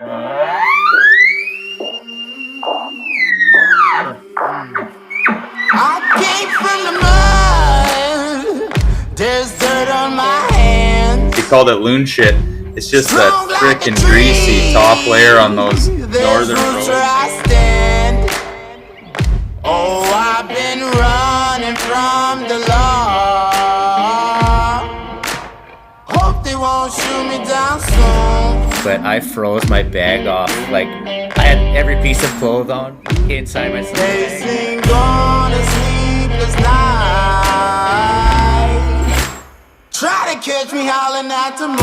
I came from the mud. There's dirt on my hands. He called it loon shit. It's just that frickin' greasy top layer on those northern roads. Oh, I've been running from the law. Hope they won't shoot me down soon. But I froze my bag off. Like, I had every piece of clothes on inside my sleeping bag. Chasing on a sleepless night. Try to catch me howling at the moon.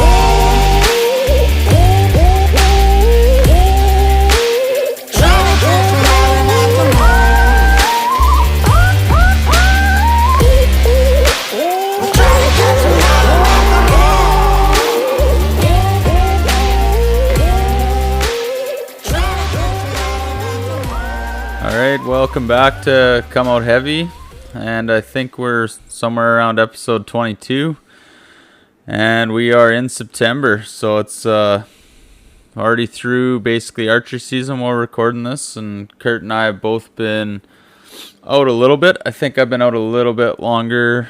Alright, welcome back to Come Out Heavy, and I think we're somewhere around episode 22, and we are in September, so it's already through basically archery season while we're recording this, and Kurt and I have both been out a little bit. I think I've been out a little bit longer,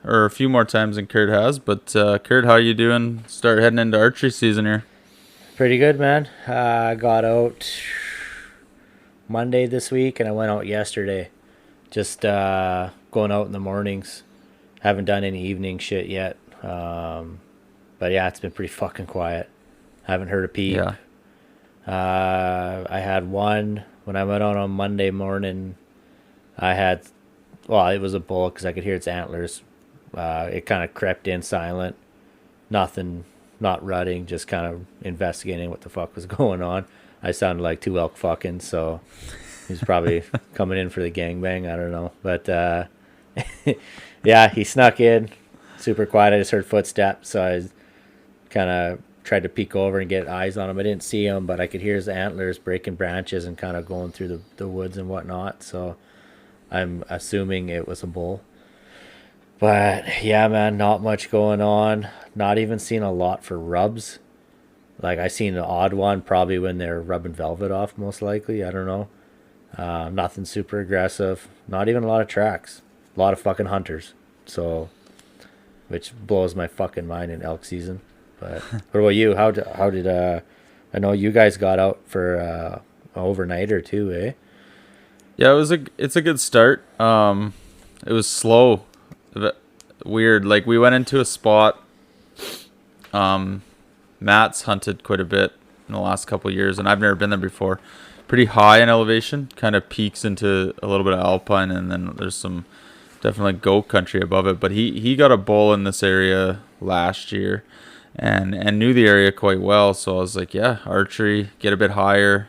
or a few more times than Kurt has, but Kurt, how you doing? Start heading into archery season here. Pretty good, man. I got out Monday this week, and I went out yesterday. Just going out in the mornings. Haven't done any evening shit yet. But yeah, it's been pretty fucking quiet. Haven't heard a peep. Yeah. I had one when I went out on Monday morning. It was a bull because I could hear its antlers. It kind of crept in silent. Nothing, not rutting, just kind of investigating what the fuck was going on. I sounded like two elk fucking, so he's probably coming in for the gangbang. I don't know. But yeah, he snuck in. Super quiet. I just heard footsteps, so I kind of tried to peek over and get eyes on him. I didn't see him, but I could hear his antlers breaking branches and kind of going through the woods and whatnot. So I'm assuming it was a bull. But yeah, man, not much going on. Not even seeing a lot for rubs. Like, I seen an odd one probably when they're rubbing velvet off, most likely. I don't know. Nothing super aggressive. Not even a lot of tracks. A lot of fucking hunters. So, which blows my fucking mind in elk season. But what about you? How did I know you guys got out for an overnighter too, eh? Yeah, it's a good start. It was slow. Weird. Like, we went into a spot. Matt's hunted quite a bit in the last couple of years, and I've never been there before. Pretty high in elevation, kind of peaks into a little bit of alpine, and then there's some definitely goat country above it. But he got a bull in this area last year and knew the area quite well. So I was like, yeah, archery, get a bit higher,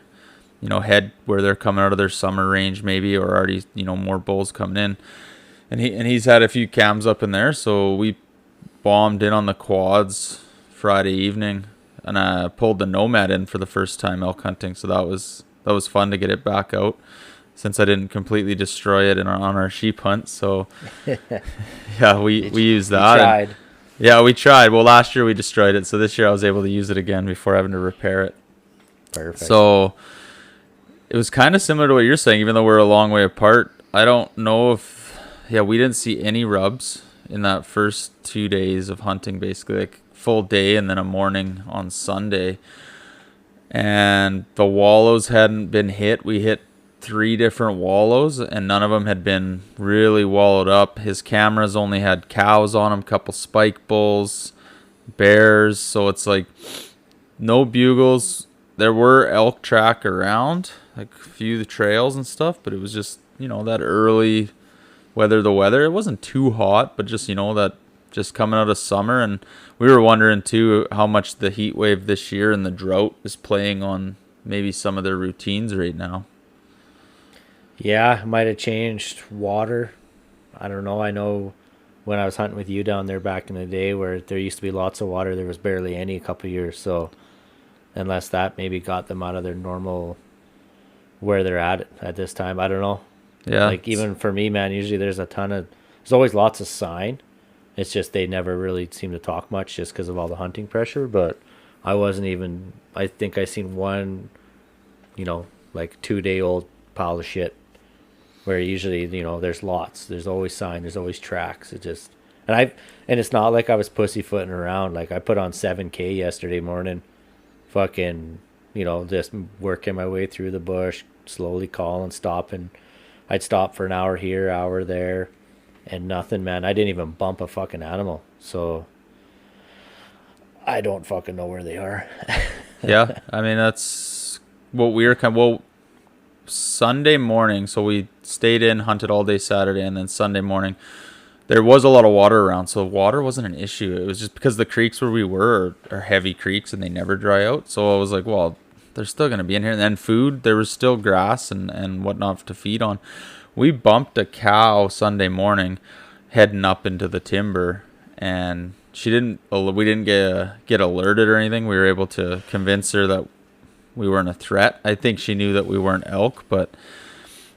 head where they're coming out of their summer range maybe, or already, more bulls coming in. And he's had a few cams up in there, so we bombed in on the quads Friday evening, and I pulled the Nomad in for the first time elk hunting, so that was fun to get it back out, since I didn't completely destroy it on our sheep hunt. So yeah, we used that. You tried. Yeah, we tried. Well, last year we destroyed it, so this year I was able to use it again before having to repair it. Perfect. So it was kind of similar to what you're saying, even though we're a long way apart. I don't know if we didn't see any rubs in that first 2 days of hunting, basically, like full day and then a morning on Sunday. And the wallows hadn't been hit. We hit 3 different wallows, and none of them had been really wallowed up. His cameras only had cows on them, couple spike bulls, bears. So it's like no bugles. There were elk track around, like a few trails and stuff, but it was just, that early weather. It wasn't too hot, but just, that just coming out of summer. And we were wondering too how much the heat wave this year and the drought is playing on maybe some of their routines right now. Yeah, might have changed water. I don't know. I know when I was hunting with you down there back in the day where there used to be lots of water, there was barely any a couple of years. So unless that maybe got them out of their normal where they're at this time, I don't know. Yeah. Like, even for me, man, usually there's always lots of sign. It's just they never really seem to talk much just because of all the hunting pressure. But I wasn't even. I think I seen one, like 2 day old pile of shit. Where usually, there's lots. There's always sign. There's always tracks. And it's not like I was pussyfooting around. Like I put on 7K yesterday morning, fucking, just working my way through the bush, slowly calling, stopping. I'd stop for an hour here, hour there, and nothing, man. I didn't even bump a fucking animal. So I don't fucking know where they are. Yeah, I mean that's what we were Sunday morning. So we stayed in, hunted all day Saturday, and then Sunday morning there was a lot of water around. So water wasn't an issue. It was just because the creeks where we were are heavy creeks and they never dry out. So I was like, well, they're still gonna be in here. And then food, there was still grass and whatnot to feed on. We bumped a cow Sunday morning, heading up into the timber, and we didn't get alerted or anything. We were able to convince her that we weren't a threat. I think she knew that we weren't elk, but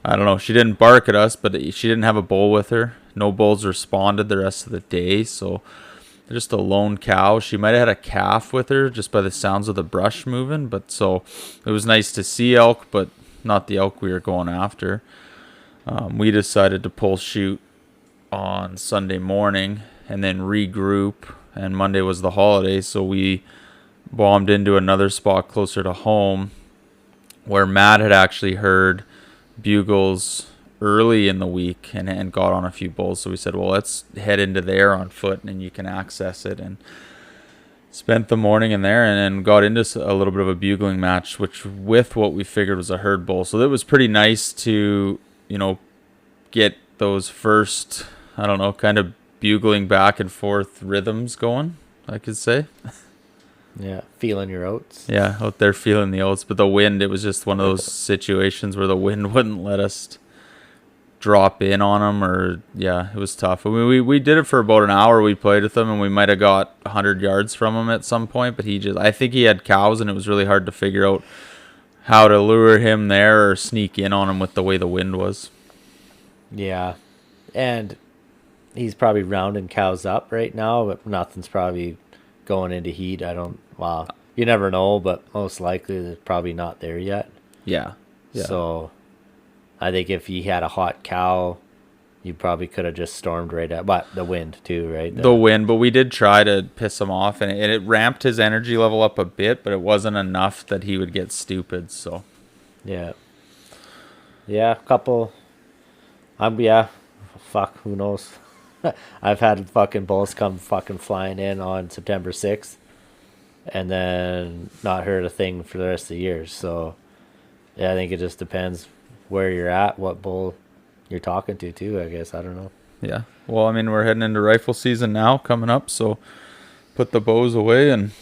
I don't know. She didn't bark at us, but she didn't have a bull with her. No bulls responded the rest of the day, so just a lone cow. She might have had a calf with her just by the sounds of the brush moving, but so it was nice to see elk, but not the elk we were going after. We decided to pull shoot on Sunday morning and then regroup, and Monday was the holiday, so we bombed into another spot closer to home where Matt had actually heard bugles early in the week and got on a few bulls. So we said, well, let's head into there on foot and you can access it, and spent the morning in there and then got into a little bit of a bugling match, which with what we figured was a herd bull. So that was pretty nice to, get those first, I don't know, kind of bugling back and forth rhythms going, I could say. Yeah, feeling your oats. Yeah, out there feeling the oats. But the wind, it was just one of those situations where the wind wouldn't let us drop in on them, or yeah, it was tough. I mean, we did it for about an hour. We played with him, and we might have got 100 yards from him at some point, but I think he had cows, and it was really hard to figure out how to lure him there or sneak in on him with the way the wind was. Yeah, and he's probably rounding cows up right now, but nothing's probably going into heat. Wow, you never know, but most likely they're probably not there yet. Yeah. So I think if he had a hot cow, you probably could have just stormed right at, but the wind too, right? The wind, but we did try to piss him off, and it ramped his energy level up a bit, but it wasn't enough that he would get stupid. So yeah, fuck, who knows? I've had fucking bulls come fucking flying in on September 6th and then not heard a thing for the rest of the year. So yeah, I think it just depends where you're at, what bull you're talking to too, I guess. I don't know. yeah, well, I mean, we're heading into rifle season now coming up, so put the bows away and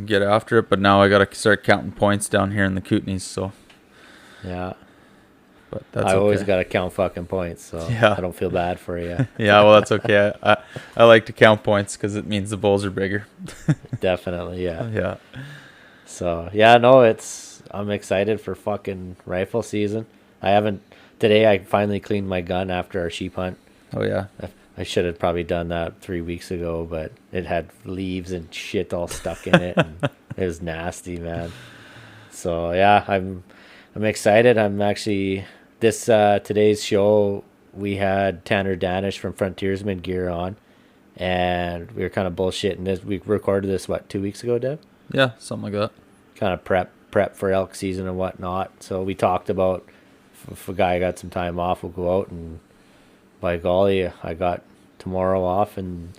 get after it. But now I gotta start counting points down here in the Kootenays, so Yeah, but that's I always okay. gotta count fucking points, so Yeah. I don't feel bad for you. Yeah, well, that's okay. I like to count points because it means the bulls are bigger. Definitely, yeah. Yeah. So yeah, no, I'm excited for fucking rifle season. Today I finally cleaned my gun after our sheep hunt. Oh yeah. I should have probably done that 3 weeks ago, but it had leaves and shit all stuck in it. And it was nasty, man. So yeah, I'm excited. I'm actually today's show we had Tanner Dannish from Frontiersmen gear on, and we were kind of bullshitting this. We recorded this 2 weeks ago, Deb? Yeah, something like that. Kind of prep for elk season and whatnot. So we talked about if a guy got some time off, we'll go out, and by golly, I got tomorrow off, and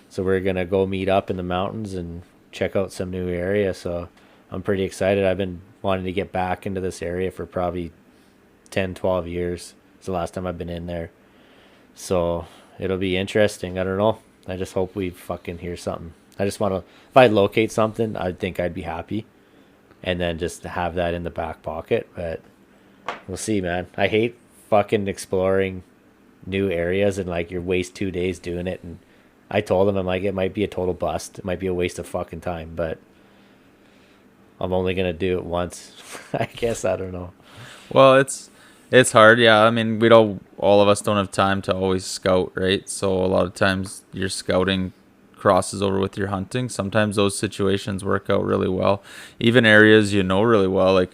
so we're gonna go meet up in the mountains and check out some new area. So I'm pretty excited. I've been wanting to get back into this area for probably 10-12 years. It's the last time I've been in there, so it'll be interesting. I don't know, I just hope we fucking hear something. I just want to, if I locate something, I think I'd be happy, and then just have that in the back pocket. But we'll see, man. I hate fucking exploring new areas and you waste 2 days doing it. And I told him, I'm like, it might be a total bust. It might be a waste of fucking time, but I'm only going to do it once. I guess, I don't know. Well, it's hard. Yeah. I mean, all of us don't have time to always scout, right? So a lot of times you're scouting crosses over with your hunting. Sometimes those situations work out really well. Even areas you know really well, like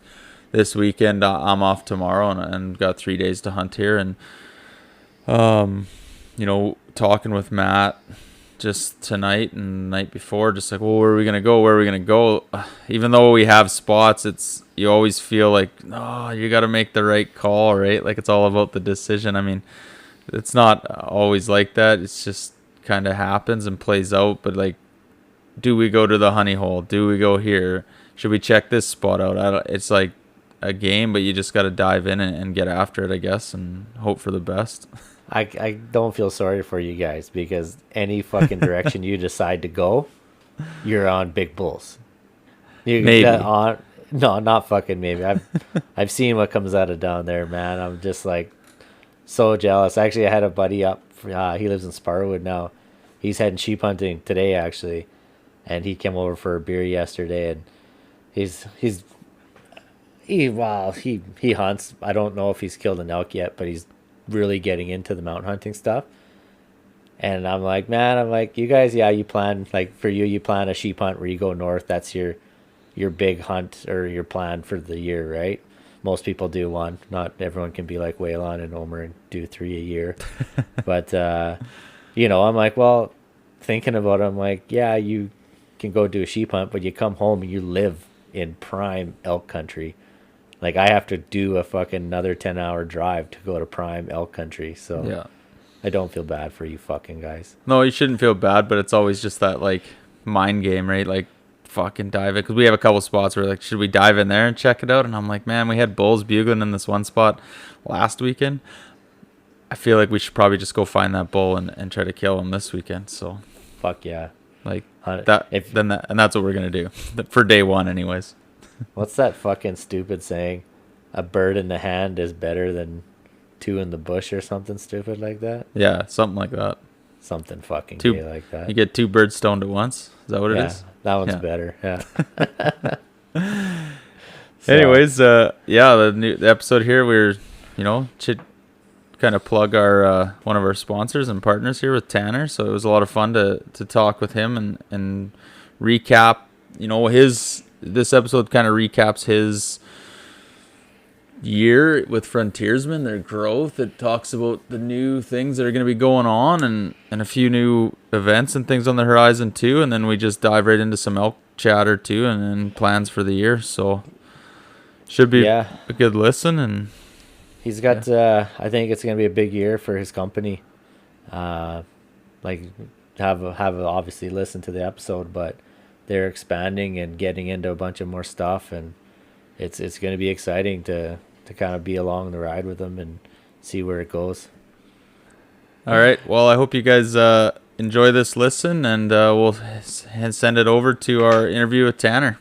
this weekend, I'm off tomorrow and got 3 days to hunt here. And, talking with Matt just tonight and the night before, just like, well, where are we going to go? Where are we going to go? Even though we have spots, you always feel like, oh, you got to make the right call, right? Like, it's all about the decision. I mean, it's not always like that. It's just kind of happens and plays out. But like, do we go to the honey hole? Do we go here? Should we check this spot out? It's like a game, but you just got to dive in and get after it, I guess, and hope for the best. I don't feel sorry for you guys, because any fucking direction you decide to go, you're on big bulls. Maybe. No, not fucking maybe. I've seen what comes out of down there, man. I'm just like so jealous. Actually, I had a buddy up. He lives in Sparwood now. He's heading sheep hunting today, actually, and he came over for a beer yesterday. And he hunts. I don't know if he's killed an elk yet, but he's really getting into the mountain hunting stuff. And I'm like, you guys, you plan, like for you plan a sheep hunt where you go north. That's your big hunt or your plan for the year, right? Most people do one. Not everyone can be like Waylon and Omer and do 3 a year. But I'm like, well, thinking about it, I'm like, yeah, you can go do a sheep hunt, but you come home and you live in prime elk country. Like, I have to do a fucking another 10-hour drive to go to prime elk country. So Yeah. I don't feel bad for you fucking guys. No, you shouldn't feel bad, but it's always just that, like, mind game, right? Like, fucking dive it. Because we have a couple spots where, like, should we dive in there and check it out? And I'm like, man, we had bulls bugling in this one spot last weekend. I feel like we should probably just go find that bull and try to kill him this weekend. So, Fuck yeah. like, and that's what we're going to do. For day one, anyways. What's that fucking stupid saying? A bird in the hand is better than 2 in the bush, or something stupid like that? Yeah, something like that. Something fucking 2 gay like that. You get 2 birds stoned at once? Is that what it is? That one's better. Yeah. Anyways, the episode here, we're, kind of plug our one of our sponsors and partners here with Tanner. So it was a lot of fun to talk with him and recap, this episode kind of recaps his year with Frontiersmen, their growth. It talks about the new things that are going to be going on and a few new events and things on the horizon too. And then we just dive right into some elk chatter too, and then plans for the year. So should be a good listen. And he's got, I think it's going to be a big year for his company. Have obviously listened to the episode, but they're expanding and getting into a bunch of more stuff, and it's going to be exciting to kind of be along the ride with them and see where it goes. All right. Well, I hope you guys enjoy this listen, and we'll send it over to our interview with Tanner.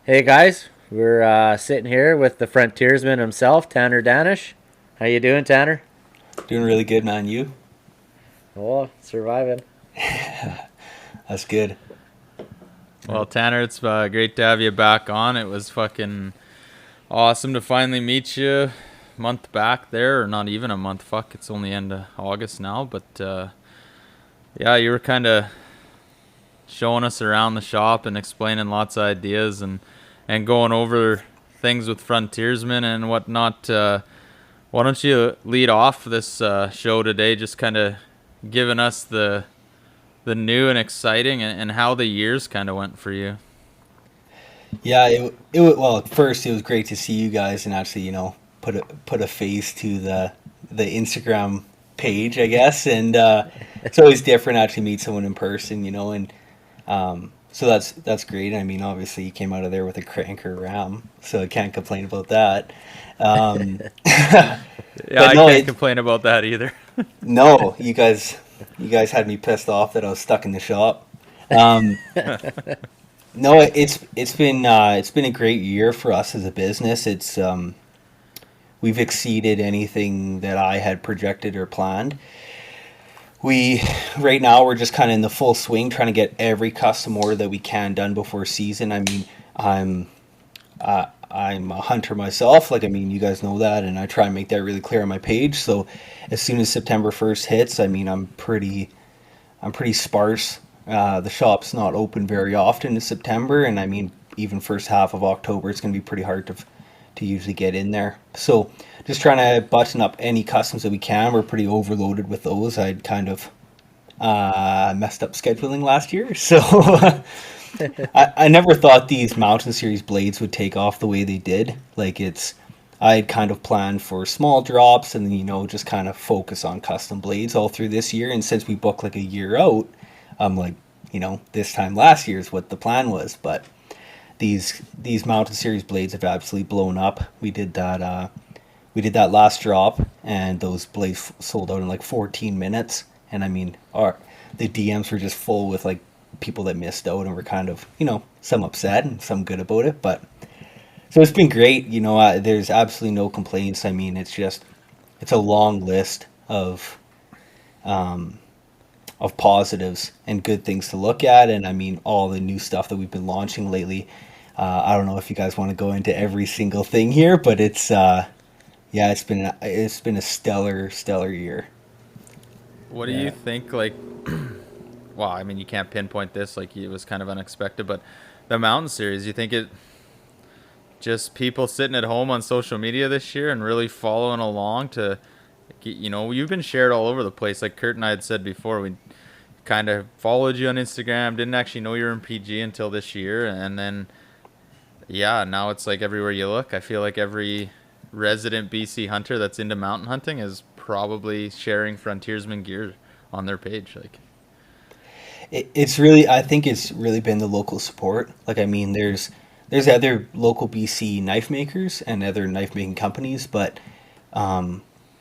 Hey guys, we're sitting here with the Frontiersman himself, Tanner Dannish. How you doing, Tanner? Doing really good, man. You? Oh, surviving. That's good. Well, Tanner, it's great to have you back on. It was fucking awesome to finally meet you a month back there, or not even a month. Fuck, it's only end of August now. But, you were kind of showing us around the shop and explaining lots of ideas and going over things with Frontiersmen and whatnot. Why don't you lead off this show today, just kind of giving us the new and exciting and how the years kind of went for you. Yeah, well, first it was great to see you guys and actually, put a face to the Instagram page, I guess. And it's always different to actually meet someone in person, and so that's great. I mean, obviously you came out of there with a cranker ram, so I can't complain about that. I can't complain about that either. No, you guys had me pissed off that I was stuck in the shop. No, it's been a great year for us as a business. It's we've exceeded anything that I had projected or planned. Right now we're just kind of in the full swing trying to get every custom order that we can done before season. I mean, I'm a hunter myself. You guys know that, and I try and make that really clear on my page. So as soon as September 1st hits, I'm pretty I'm pretty sparse. The shop's not open very often in September, and I mean, even first half of October, it's going to be pretty hard to usually get in there. So just trying to button up any customs that we can. We're pretty overloaded with those. I'd kind of messed up scheduling last year, so I never thought these Mountain Series blades would take off the way they did. Like I had kind of planned for small drops and then, just kind of focus on custom blades all through this year. And since we booked like a year out, I'm like, this time last year is what the plan was. But these Mountain Series blades have absolutely blown up. We did that last drop, and those blades sold out in like 14 minutes. And I mean, the DMs were just full with like people that missed out and were kind of, some upset and some good about it. But so it's been great. There's absolutely no complaints. I mean, it's a long list of positives and good things to look at. And I mean, all the new stuff that we've been launching lately. I don't know if you guys want to go into every single thing here, but it's been a stellar year. What do you think, like, well, I mean, you can't pinpoint this, like, it was kind of unexpected, but the Mountain Series, you think it just people sitting at home on social media this year and really following along to, you've been shared all over the place. Like Kurt and I had said before, we kind of followed you on Instagram, didn't actually know you were in PG until this year, and then, now it's like everywhere you look. I feel like every resident BC hunter that's into mountain hunting is probably sharing Frontiersmen gear on their page. Like, I think it's really been the local support. Like, I mean, there's other local BC knife makers and other knife making companies, but I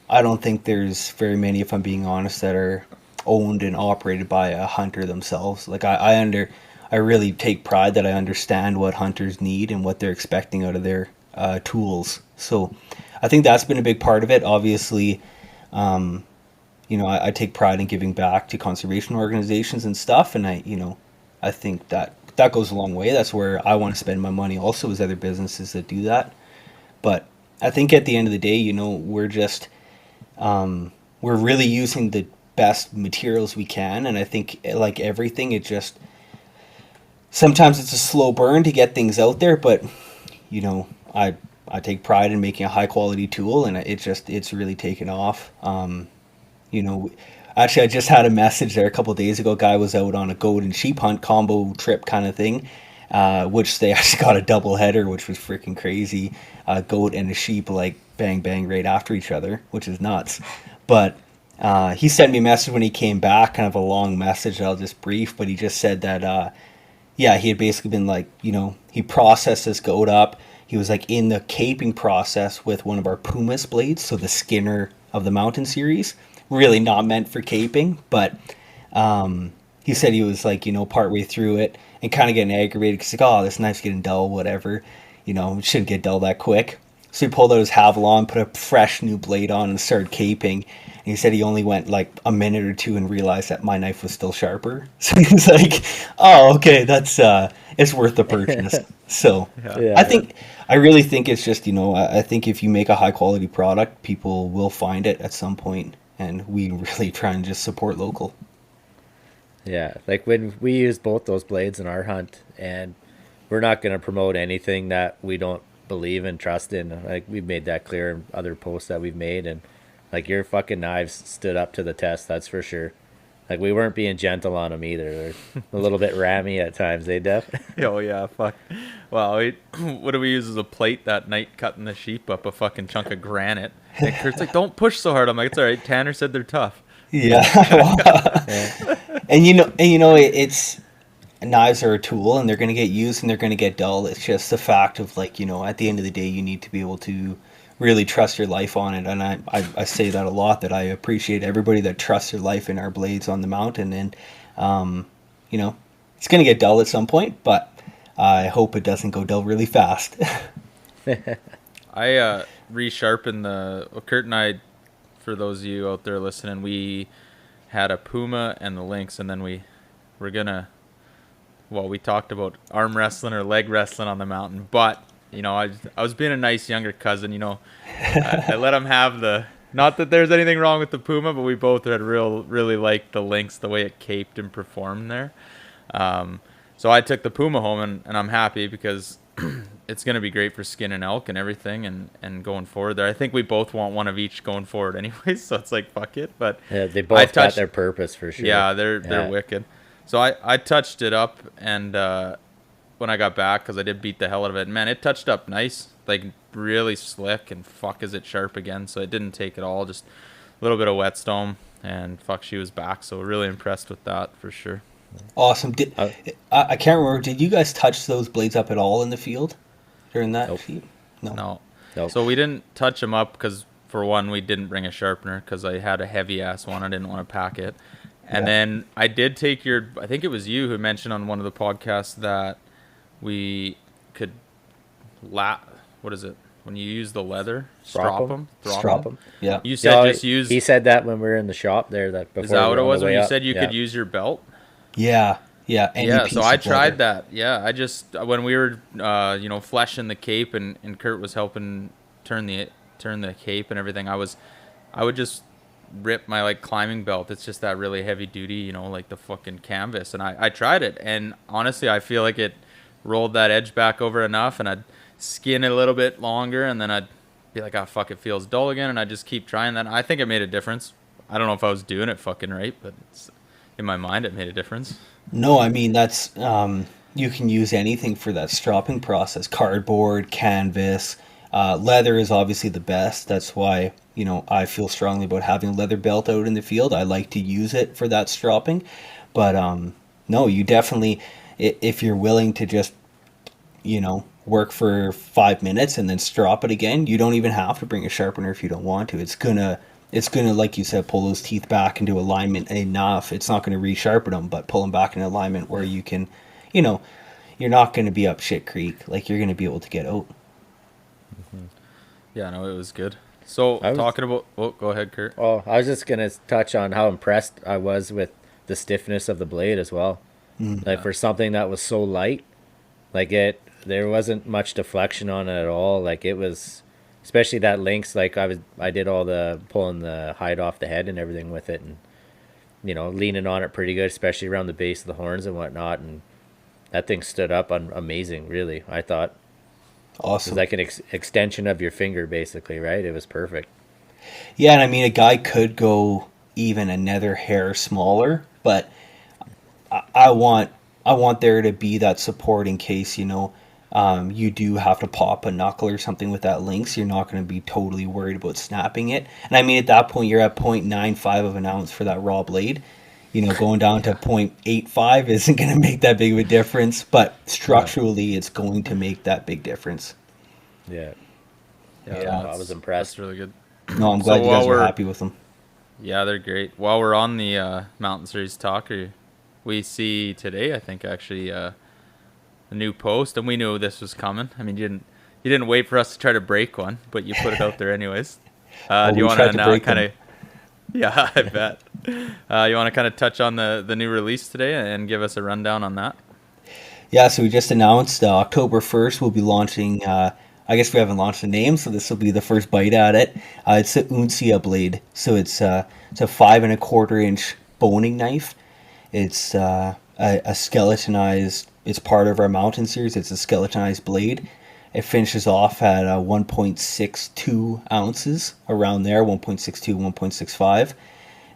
don't think there's very many, if I'm being honest, that are owned and operated by a hunter themselves. Like, I really take pride that I understand what hunters need and what they're expecting out of their tools. So I think that's been a big part of it. Obviously, I take pride in giving back to conservation organizations and stuff. And I think that goes a long way. That's where I want to spend my money also, is other businesses that do that. But I think at the end of the day, we're just, we're really using the best materials we can. And I think, like everything, sometimes it's a slow burn to get things out there, but I take pride in making a high quality tool, and it's really taken off. Actually, I just had a message there a couple of days ago. A guy was out on a goat and sheep hunt combo trip kind of thing, which they actually got a double header, which was freaking crazy. A goat and a sheep, like, bang bang right after each other, which is nuts. But he sent me a message when he came back, kind of a long message that I'll just brief, but he just said that he had basically been like, he processed this goat up. He was like in the caping process with one of our Pumas blades, so the Skinner of the Mountain Series, really not meant for caping, but he said he was like, partway through it and kind of getting aggravated because like, oh, this knife's getting dull, whatever, it shouldn't get dull that quick. So he pulled out his Havalon, put a fresh new blade on, and started caping. And he said he only went like a minute or two and realized that my knife was still sharper. So he was like, "Oh, okay, that's it's worth the purchase." So Yeah. I really think it's just, I think if you make a high quality product, people will find it at some point, and we really try and just support local. Yeah, like when we use both those blades in our hunt, and we're not going to promote anything that we don't believe and trust in. Like, we've made that clear in other posts that we've made, and like, your fucking knives stood up to the test, that's for sure. Like, we weren't being gentle on them either. They're a little bit rammy at times, Def? oh yeah, fuck. Well, what do we use as a plate that night cutting the sheep up? A fucking chunk of granite. And Kurt's like, don't push so hard. I'm like, it's all right. Tanner said they're tough. Yeah. And it's knives are a tool, and they're going to get used and they're going to get dull. It's just the fact of, like, at the end of the day, you need to be able to really trust your life on it. And I say that a lot, that I appreciate everybody that trusts their life in our blades on the mountain. And it's going to get dull at some point, but I hope it doesn't go dull really fast. I resharpened Kurt and I, for those of you out there listening, we had a Puma and the Lynx, and then we talked about arm wrestling or leg wrestling on the mountain. But I was being a nice younger cousin. I let him have the Not that there's anything wrong with the Puma, but we both had really liked the Lynx, the way it caped and performed there. So I took the Puma home, and I'm happy because it's going to be great for skin and elk and everything, and going forward there. I think we both want one of each going forward anyway, so it's like, fuck it. But Yeah, they both got their purpose for sure. Yeah, they're wicked. So I touched it up, and when I got back, because I did beat the hell out of it, man, it touched up nice, like really slick, and fuck is it sharp again. So it didn't take it all, just a little bit of whetstone, and fuck, she was back. So really impressed with that for sure. Awesome. I can't remember. Did you guys touch those blades up at all in the field during that Nope. feat? No. Nope. So we didn't touch them up because, for one, we didn't bring a sharpener because I had a heavy ass one. I didn't want to pack it. And then I did take I think it was you who mentioned on one of the podcasts that we could what is it? When you use the leather, strop them. Yeah. You said just use. He said that when we were in the shop there. That before Is that what it was? When you up. said you could use your belt? Yeah. Any Yeah, piece so I of tried leather. that. Yeah, I just when we were fleshing the cape, and Kurt was helping turn the cape and everything, I would just rip my like climbing belt. It's just that really heavy duty, like the fucking canvas. And I tried it, and honestly, I feel like it rolled that edge back over enough, and I'd skin it a little bit longer, and then I'd be like, oh fuck, it feels dull again, and I just keep trying that. I think it made a difference. I don't know if I was doing it fucking right, but in my mind, it made a difference. No, I mean that's you can use anything for that stropping process. Cardboard, canvas, leather is obviously the best. That's why I feel strongly about having a leather belt out in the field. I like to use it for that stropping, but no, you definitely, if you're willing to just work for 5 minutes and then strop it again, you don't even have to bring a sharpener if you don't want to. It's gonna, like you said, pull those teeth back into alignment enough. It's not going to resharpen them, but pull them back in alignment where you can, you're not going to be up shit creek. Like, you're going to be able to get out. Yeah, no, it was good. So talking about, go ahead, Kurt. Oh, I was just gonna touch on how impressed I was with the stiffness of the blade as well. Like for something that was so light, like there wasn't much deflection on it at all. Like it was, especially that Lynx. Like I did all the pulling the hide off the head and everything with it, and leaning on it pretty good, especially around the base of the horns and whatnot. And that thing stood up amazing, really. I thought. Awesome. It was like an extension of your finger, basically, right? It was perfect. Yeah, and I mean, a guy could go even another hair smaller, but I want there to be that support in case you do have to pop a knuckle or something with that Lynx. You're not going to be totally worried about snapping it. And I mean, at that point, you're at 0.95 of an ounce for that raw blade. Going down to 0.85 isn't going to make that big of a difference, but structurally, it's going to make that big difference. Yeah. Yeah, I was impressed. That's really good. No, I'm glad you guys were happy with them. Yeah, they're great. While we're on the Mountain Series talk, we see today, I think, actually, a new post, and we knew this was coming. I mean, you didn't wait for us to try to break one, but you put it out there anyways. Do you want to now kind of? Yeah, I bet. You want to kind of touch on the new release today and give us a rundown on that? Yeah, so we just announced October 1st we'll be launching, I guess we haven't launched the name, so this will be the first bite at it. It's the Uncia blade. So it's a 5 1/4 inch boning knife. It's a skeletonized, it's part of our Mountain Series. It's a skeletonized blade. It finishes off at 1.62 ounces, around there, 1.62, 1.65.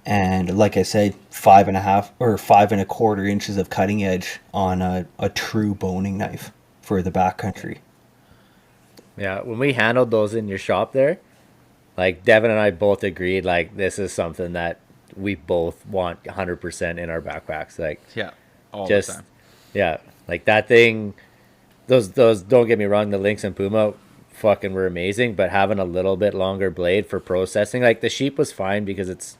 And like I said, 5 1/4 inches of cutting edge on a true boning knife for the backcountry. Yeah, when we handled those in your shop there, like Devin and I both agreed, like this is something that we both want 100% in our backpacks. Like, yeah, all just, the time. Yeah, like that thing. Those don't get me wrong, the Lynx and Puma fucking were amazing, but having a little bit longer blade for processing, like the sheep was fine because it's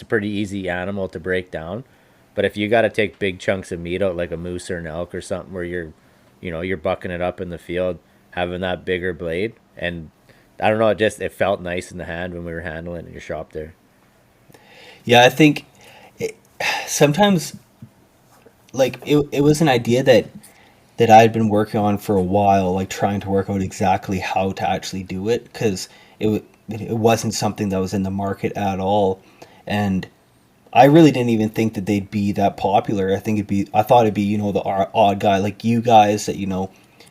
a pretty easy animal to break down. But if you got to take big chunks of meat out like a moose or an elk or something where you're bucking it up in the field, having that bigger blade, and I don't know, it felt nice in the hand when we were handling it in your shop there. Yeah, I think sometimes like it was an idea that I had been working on for a while, like trying to work out exactly how to actually do it, because it wasn't something that was in the market at all. And I really didn't even think that they'd be that popular. I thought it'd be, the odd guy like you guys that,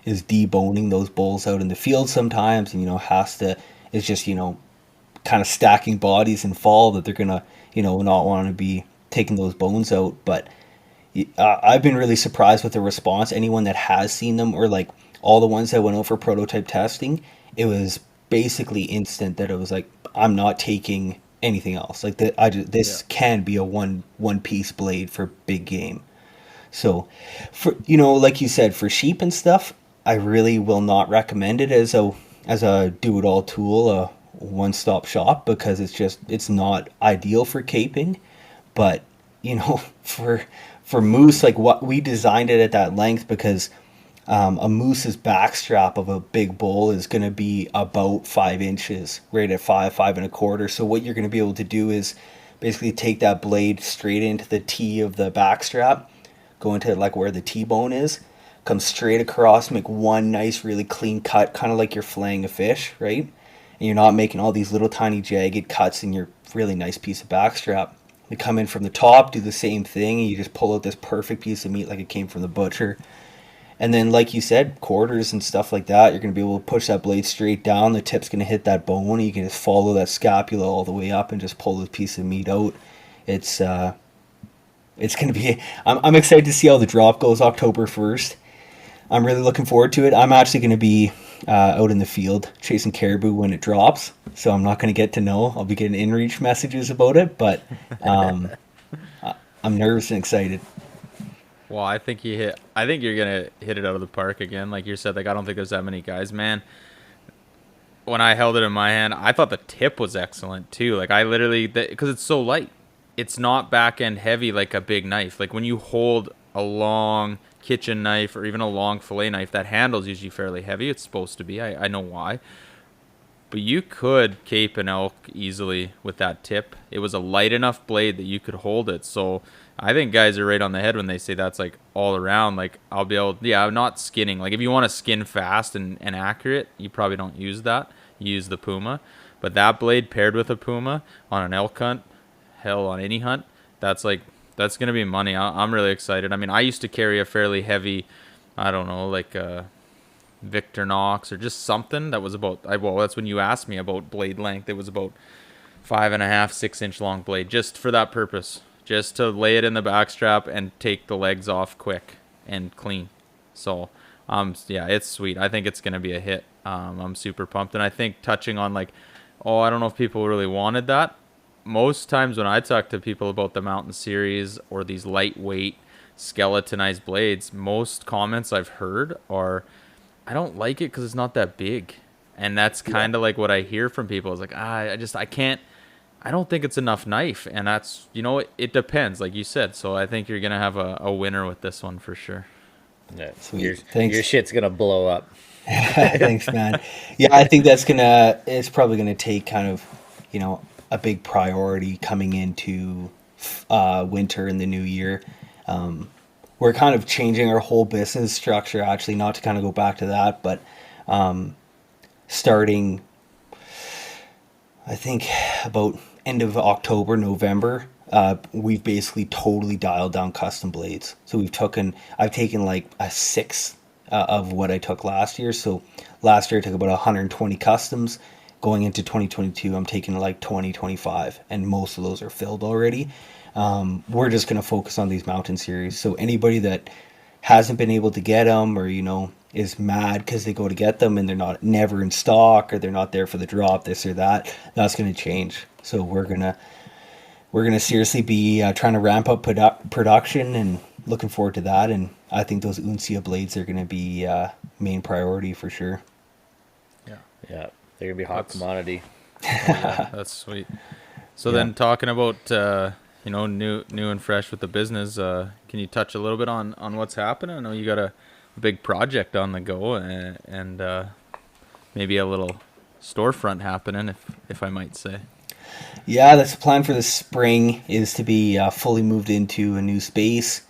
is deboning those bulls out in the field sometimes, and, is just, kind of stacking bodies in fall, that they're gonna, not want to be taking those bones out. But I've been really surprised with the response. Anyone that has seen them, or like all the ones that went out for prototype testing, it was basically instant that it was like, I'm not taking anything else. Like that, this can be a one piece blade for big game. So, for like you said, for sheep and stuff, I really will not recommend it as a do it all tool, a one stop shop, because it's not ideal for caping. But for moose, like what we designed it at that length, because a moose's backstrap of a big bull is going to be about 5 inches, right at 5.25. So what you're going to be able to do is basically take that blade straight into the T of the backstrap, go into like where the T-bone is, come straight across, make one nice, really clean cut, kind of like you're filleting a fish, right? And you're not making all these little tiny jagged cuts in your really nice piece of backstrap. You come in from the top, do the same thing, and you just pull out this perfect piece of meat like it came from the butcher. And then, like you said, quarters and stuff like that, you're going to be able to push that blade straight down. The tip's going to hit that bone, and you can just follow that scapula all the way up and just pull this piece of meat out. It's going to be... I'm excited to see how the drop goes October 1st. I'm really looking forward to it. I'm actually going to be out in the field chasing caribou when it drops, so I'm not going to get to know. I'll be getting in-reach messages about it, but I'm nervous and excited. Well, I think you're gonna hit it out of the park again. Like you said, like I don't think there's that many guys, man. When I held it in my hand, I thought the tip was excellent too. Like I literally, because it's so light, it's not back end heavy like a big knife. Like when you hold a long kitchen knife or even a long fillet knife, that handle's usually fairly heavy. It's supposed to be. I know why. But you could cape an elk easily with that tip. It was a light enough blade that you could hold it. So I think guys are right on the head when they say that's like all around. Like I'll be able, I'm not skinning. Like if you want to skin fast and accurate, you probably don't use that. You use the Puma. But that blade paired with a Puma on an elk hunt, hell, on any hunt, that's going to be money. I'm really excited. I mean, I used to carry a fairly heavy, I don't know, like Victor Knox or just something that was about, well, that's when you asked me about blade length. It was about 5.5, 6 inch long blade, just for that purpose, just to lay it in the backstrap and take the legs off quick and clean. So, yeah, it's sweet. I think it's going to be a hit. I'm super pumped. And I think touching on like, I don't know if people really wanted that. Most times when I talk to people about the Mountain Series or these lightweight skeletonized blades, most comments I've heard are, I don't like it because it's not that big. And that's kind of like what I hear from people. It's like, I can't, I don't think it's enough knife. And that's, it depends, like you said. So I think you're going to have a winner with this one for sure. Yeah, Sweet. Your shit's going to blow up. Thanks, man. Yeah, I think it's probably going to take kind of, a big priority coming into winter in the new year. We're kind of changing our whole business structure, actually, not to kind of go back to that, but starting, I think, about end of October, November, we've basically totally dialed down custom blades. So I've taken like a sixth of what I took last year. So last year I took about 120 customs. Going into 2022, I'm taking like 20, 25, and most of those are filled already. We're just going to focus on these Mountain Series. So anybody that hasn't been able to get them, or, is mad because they go to get them and they're never in stock, or they're not there for the drop, this or that, that's going to change. So we're going to seriously be trying to ramp up production, and looking forward to that. And I think those Uncia blades are going to be main priority for sure. Yeah. They're going to be hot commodity. Yeah, that's sweet. So then talking about, new and fresh with the business, can you touch a little bit on what's happening? I know you got a big project on the go, and maybe a little storefront happening, if I might say. Yeah, that's the plan for the spring, is to be fully moved into a new space.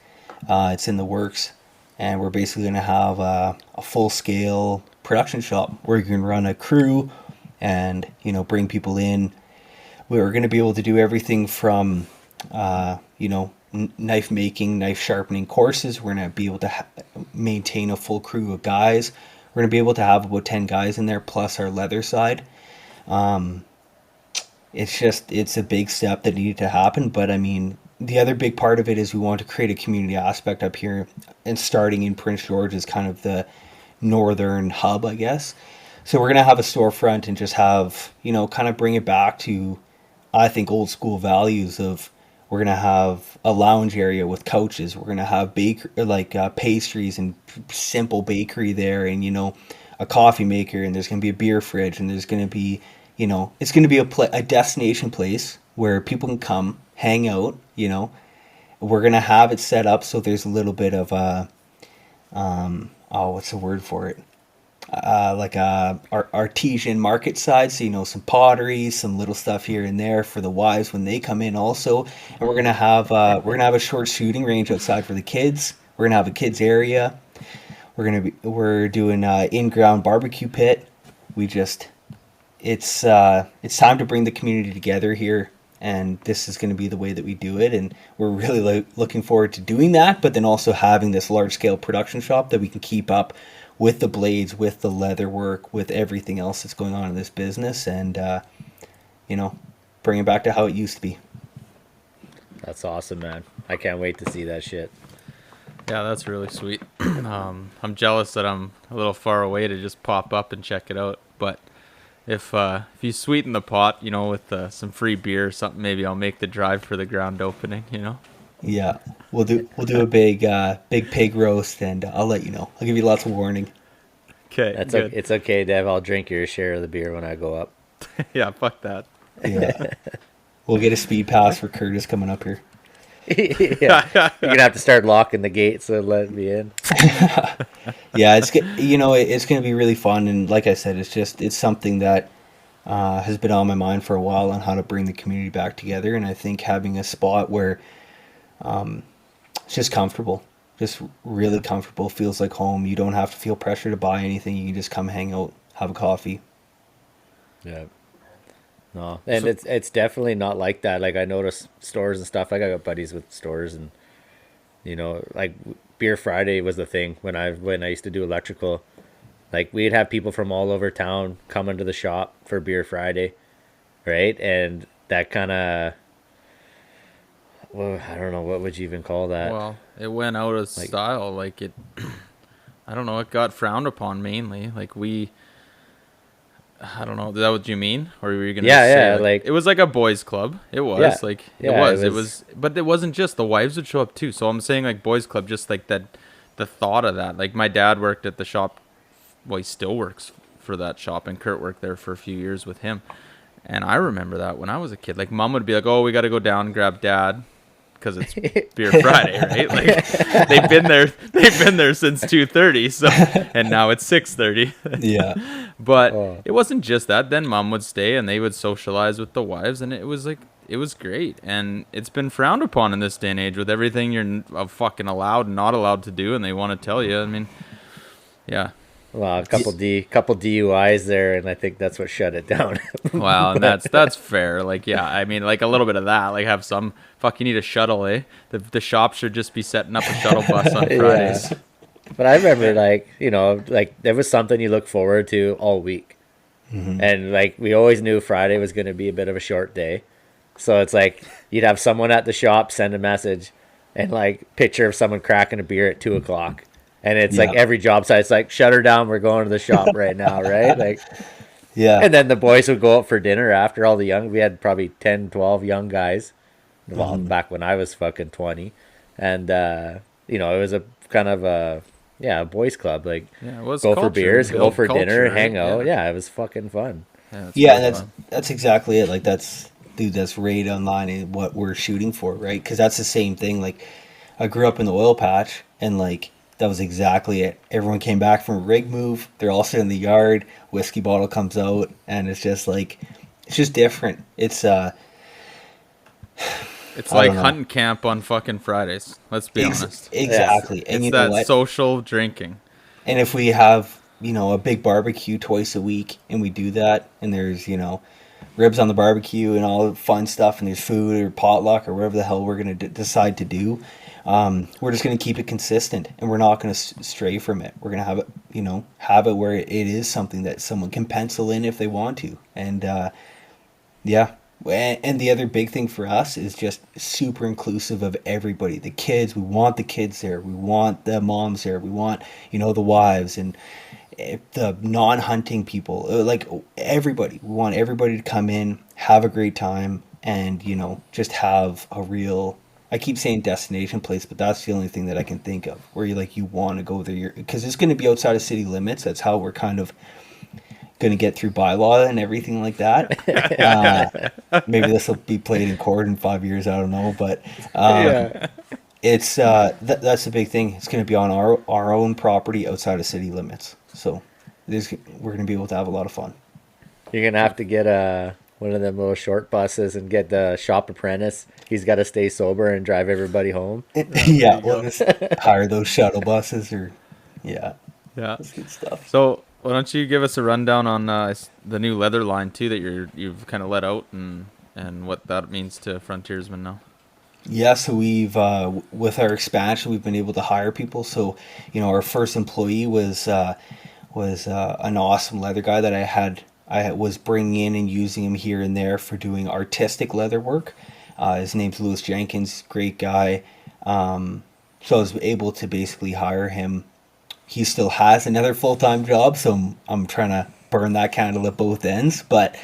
It's in the works, and we're basically going to have a full-scale production shop where you can run a crew, and, you know, bring people in. We're going to be able to do everything from, you know, knife making, knife sharpening courses. We're going to be able to maintain a full crew of guys. We're going to be able to have about 10 guys in there, plus our leather side. It's a big step that needed to happen. But I mean, the other big part of it is we want to create a community aspect up here, and starting in Prince George is kind of the northern hub, I guess. So we're going to have a storefront and just have, you know, kind of bring it back to, I think, old school values of, we're going to have a lounge area with couches. We're going to have pastries and simple bakery there, and, you know, a coffee maker, and there's going to be a beer fridge, and there's going to be, you know, it's going to be a destination place where people can come, hang out, you know. We're going to have it set up so there's a little bit of a, what's the word for it? Like a artesian market side, so, you know, some pottery, some little stuff here and there for the wives when they come in also. And we're gonna have a short shooting range outside for the kids. We're gonna have a kids area. We're doing in-ground barbecue pit. It's time to bring the community together here, and this is going to be the way that we do it, and we're really looking forward to doing that, but then also having this large-scale production shop that we can keep up with the blades, with the leather work, with everything else that's going on in this business, and you know, bring it back to how it used to be. That's awesome, man. I can't wait to see that shit. Yeah, that's really sweet. I'm jealous that I'm a little far away to just pop up and check it out. But if you sweeten the pot, you know, with some free beer or something, maybe I'll make the drive for the grand opening. You know. Yeah, we'll do a big pig roast, and I'll let you know. I'll give you lots of warning. Okay, that's okay. It's okay, Dev. I'll drink your share of the beer when I go up. Yeah, fuck that. Yeah, we'll get a speed pass for Curtis coming up here. Yeah, you're gonna have to start locking the gates and let me in. Yeah, it's gonna be really fun, and like I said, it's something that has been on my mind for a while on how to bring the community back together, and I think having a spot where it's just comfortable, just really comfortable, feels like home. You don't have to feel pressure to buy anything. You can just come hang out, have a coffee. Yeah. No, and it's definitely not like that. Like, I notice stores and stuff. Like, I got buddies with stores, and, you know, like Beer Friday was the thing when I used to do electrical. Like, we'd have people from all over town come into the shop for Beer Friday, right? And that kind of, well, I don't know, what would you even call that? Well, it went out of style. Like, it, I don't know, it got frowned upon mainly. Like, I don't know, is that what you mean? Or were you going to say, like, it was like a boys club. It was, it was, but it wasn't just, the wives would show up too. So I'm saying, like, boys club, just like that, the thought of that. Like, my dad worked at the shop, well, he still works for that shop, and Kurt worked there for a few years with him. And I remember that when I was a kid. Like, mom would be like, oh, we got to go down and grab dad, because it's Beer Friday, right? Like, they've been there since 2:30, so, and now it's 6:30. Yeah. But it wasn't just that. Then mom would stay, and they would socialize with the wives, and it was great. And it's been frowned upon in this day and age with everything you're fucking allowed and not allowed to do, and they want to tell you. I mean, yeah. Well, a couple DUIs there, and I think that's what shut it down. Wow, and that's fair. Like, yeah, I mean, like, a little bit of that. Like, have some, fuck, you need a shuttle, eh? The shop should just be setting up a shuttle bus on Fridays. Yeah. But I remember, like, you know, like, there was something you look forward to all week. Mm-hmm. And, like, we always knew Friday was going to be a bit of a short day. So it's like, you'd have someone at the shop send a message and, like, picture of someone cracking a beer at 2 o'clock. And it's like every job site, it's like, shut her down, we're going to the shop right now, right? Like, yeah. And then the boys would go out for dinner after all the we had probably 10, 12 young guys, well, back when I was fucking 20. And, you know, it was a kind of a boys club. Like, it was go culture, for beers, go for dinner, right? Hang out. Yeah, it was fucking fun. Yeah, and that's exactly it. Like, that's right online and what we're shooting for, right? Because that's the same thing. Like, I grew up in the oil patch, and, like, that was exactly it. Everyone came back from a rig move. They're all sitting in the yard. Whiskey bottle comes out, and it's just like, it's just different. It's like hunting camp on fucking Fridays. Let's be honest. Exactly. And it's that social drinking. And if we have a big barbecue twice a week, and we do that, and there's, ribs on the barbecue and all the fun stuff, and there's food or potluck or whatever the hell we're going to decide to do. We're just going to keep it consistent, and we're not going to stray from it. We're going to have it, have it where it is something that someone can pencil in if they want to. And yeah. And the other big thing for us is just super inclusive of everybody. The kids, we want the kids there. We want the moms there. We want, the wives and the non-hunting people, like everybody. We want everybody to come in, have a great time, and, just have a real, I keep saying destination place, but that's the only thing that I can think of where you want to go there. Because it's going to be outside of city limits. That's how we're kind of going to get through bylaw and everything like that. Maybe this will be played in court in 5 years. I don't know, but it's that's the big thing. It's going to be on our own property outside of city limits. So we're going to be able to have a lot of fun. You're going to have to get one of them little short buses and get the shop apprentice. He's got to stay sober and drive everybody home. Yeah, we'll just hire those shuttle buses yeah. That's good stuff. So why don't you give us a rundown on the new leather line too that you've kind of let out and what that means to Frontiersmen now? Yeah, so we've with our expansion, we've been able to hire people. So our first employee was an awesome leather guy that I was bringing in and using him here and there for doing artistic leather work. His name's Lewis Jenkins, great guy. So I was able to basically hire him. He still has another full-time job, so I'm trying to burn that candle at both ends. But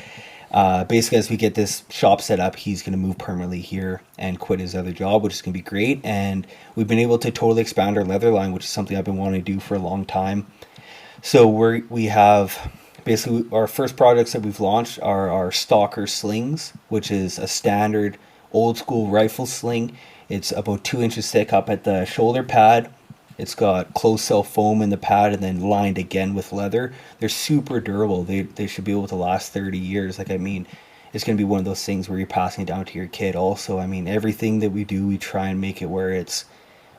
basically, as we get this shop set up, he's going to move permanently here and quit his other job, which is going to be great. And we've been able to totally expand our leather line, which is something I've been wanting to do for a long time. So we have basically our first products that we've launched are our Stalker slings, which is a standard old school rifle sling. It's about 2 inches thick up at the shoulder pad. It's got closed cell foam in the pad and then lined again with leather. They're super durable. They should be able to last 30 years. It's going to be one of those things where you're passing it down to your kid also. Everything that we do, we try and make it where it's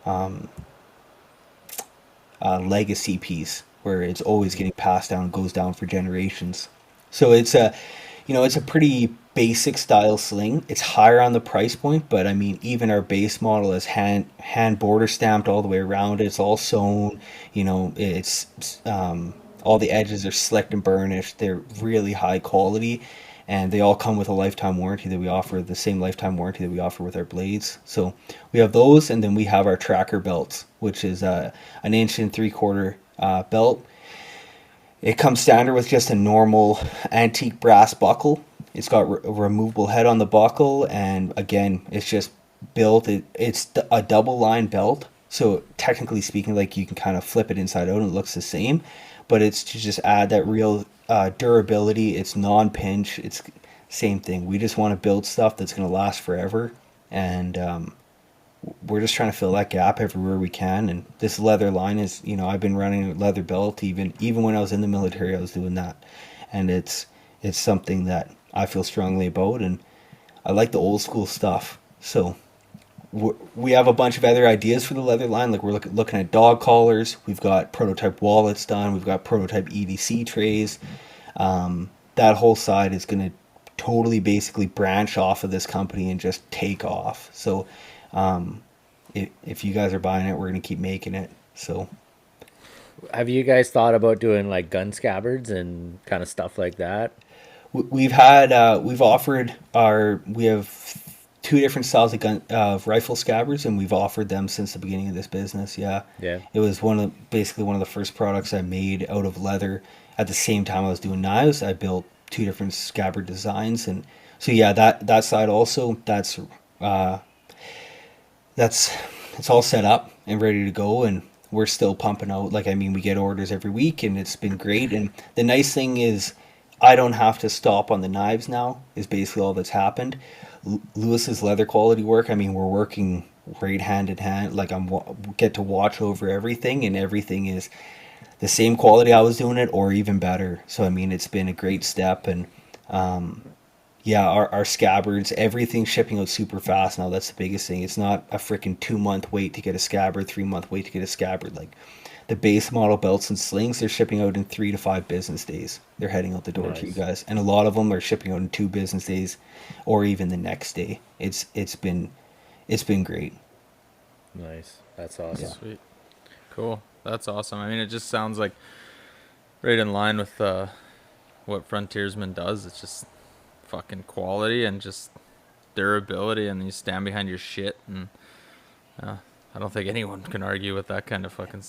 a legacy piece, where it's always getting passed down, goes down for generations. So it's a pretty basic style sling. It's higher on the price point, but even our base model is hand border stamped all the way around it. It's all sewn. It's all the edges are slicked and burnished. They're really high quality, and they all come with a lifetime warranty that we offer, the same lifetime warranty that we offer with our blades. So we have those, and then we have our tracker belts, which is an 1 3/4 belt. It comes standard with just a normal antique brass buckle. It's got a removable head on the buckle, and again, it's just built. It's a double line belt, so technically speaking, you can kind of flip it inside out and it looks the same, but it's to just add that real durability. It's non-pinch. It's same thing. We just want to build stuff that's going to last forever, and we're just trying to fill that gap everywhere we can. And this leather line is, I've been running a leather belt even when I was in the military. I was doing that, and it's something that I feel strongly about, and I like the old school stuff. So we have a bunch of other ideas for the leather line. We're looking at dog collars. We've got prototype wallets done. We've got prototype EDC trays. That whole side is going to totally basically branch off of this company and just take off. So if you guys are buying it, we're going to keep making it. So have you guys thought about doing gun scabbards and kind of stuff like that? We have 2 different styles of rifle scabbards, and we've offered them since the beginning of this business. Yeah. It was one of the first products I made out of leather. At the same time I was doing knives, I built 2 different scabbard designs, and so yeah, that side also, it's all set up and ready to go, and we're still pumping out. We get orders every week, and it's been great. And the nice thing is, I don't have to stop on the knives now, is basically all that's happened. Lewis's leather quality work, we're working right hand in hand. Get to watch over everything, and everything is the same quality I was doing it, or even better. So it's been a great step. And our scabbards, everything's shipping out super fast now. That's the biggest thing. It's not a freaking 2-month wait to get a scabbard, 3-month wait to get a scabbard. the base model belts and slings, they're shipping out in 3 to 5 business days. They're heading out the door to you Nice. guys, and a lot of them are shipping out in 2 business days, or even the next day. It's been great. Nice. That's awesome. Sweet. Cool. That's awesome. I mean, it just sounds like right in line with what Frontiersmen does. It's just fucking quality and just durability, and you stand behind your shit. And I don't think anyone can argue with that kind of fucking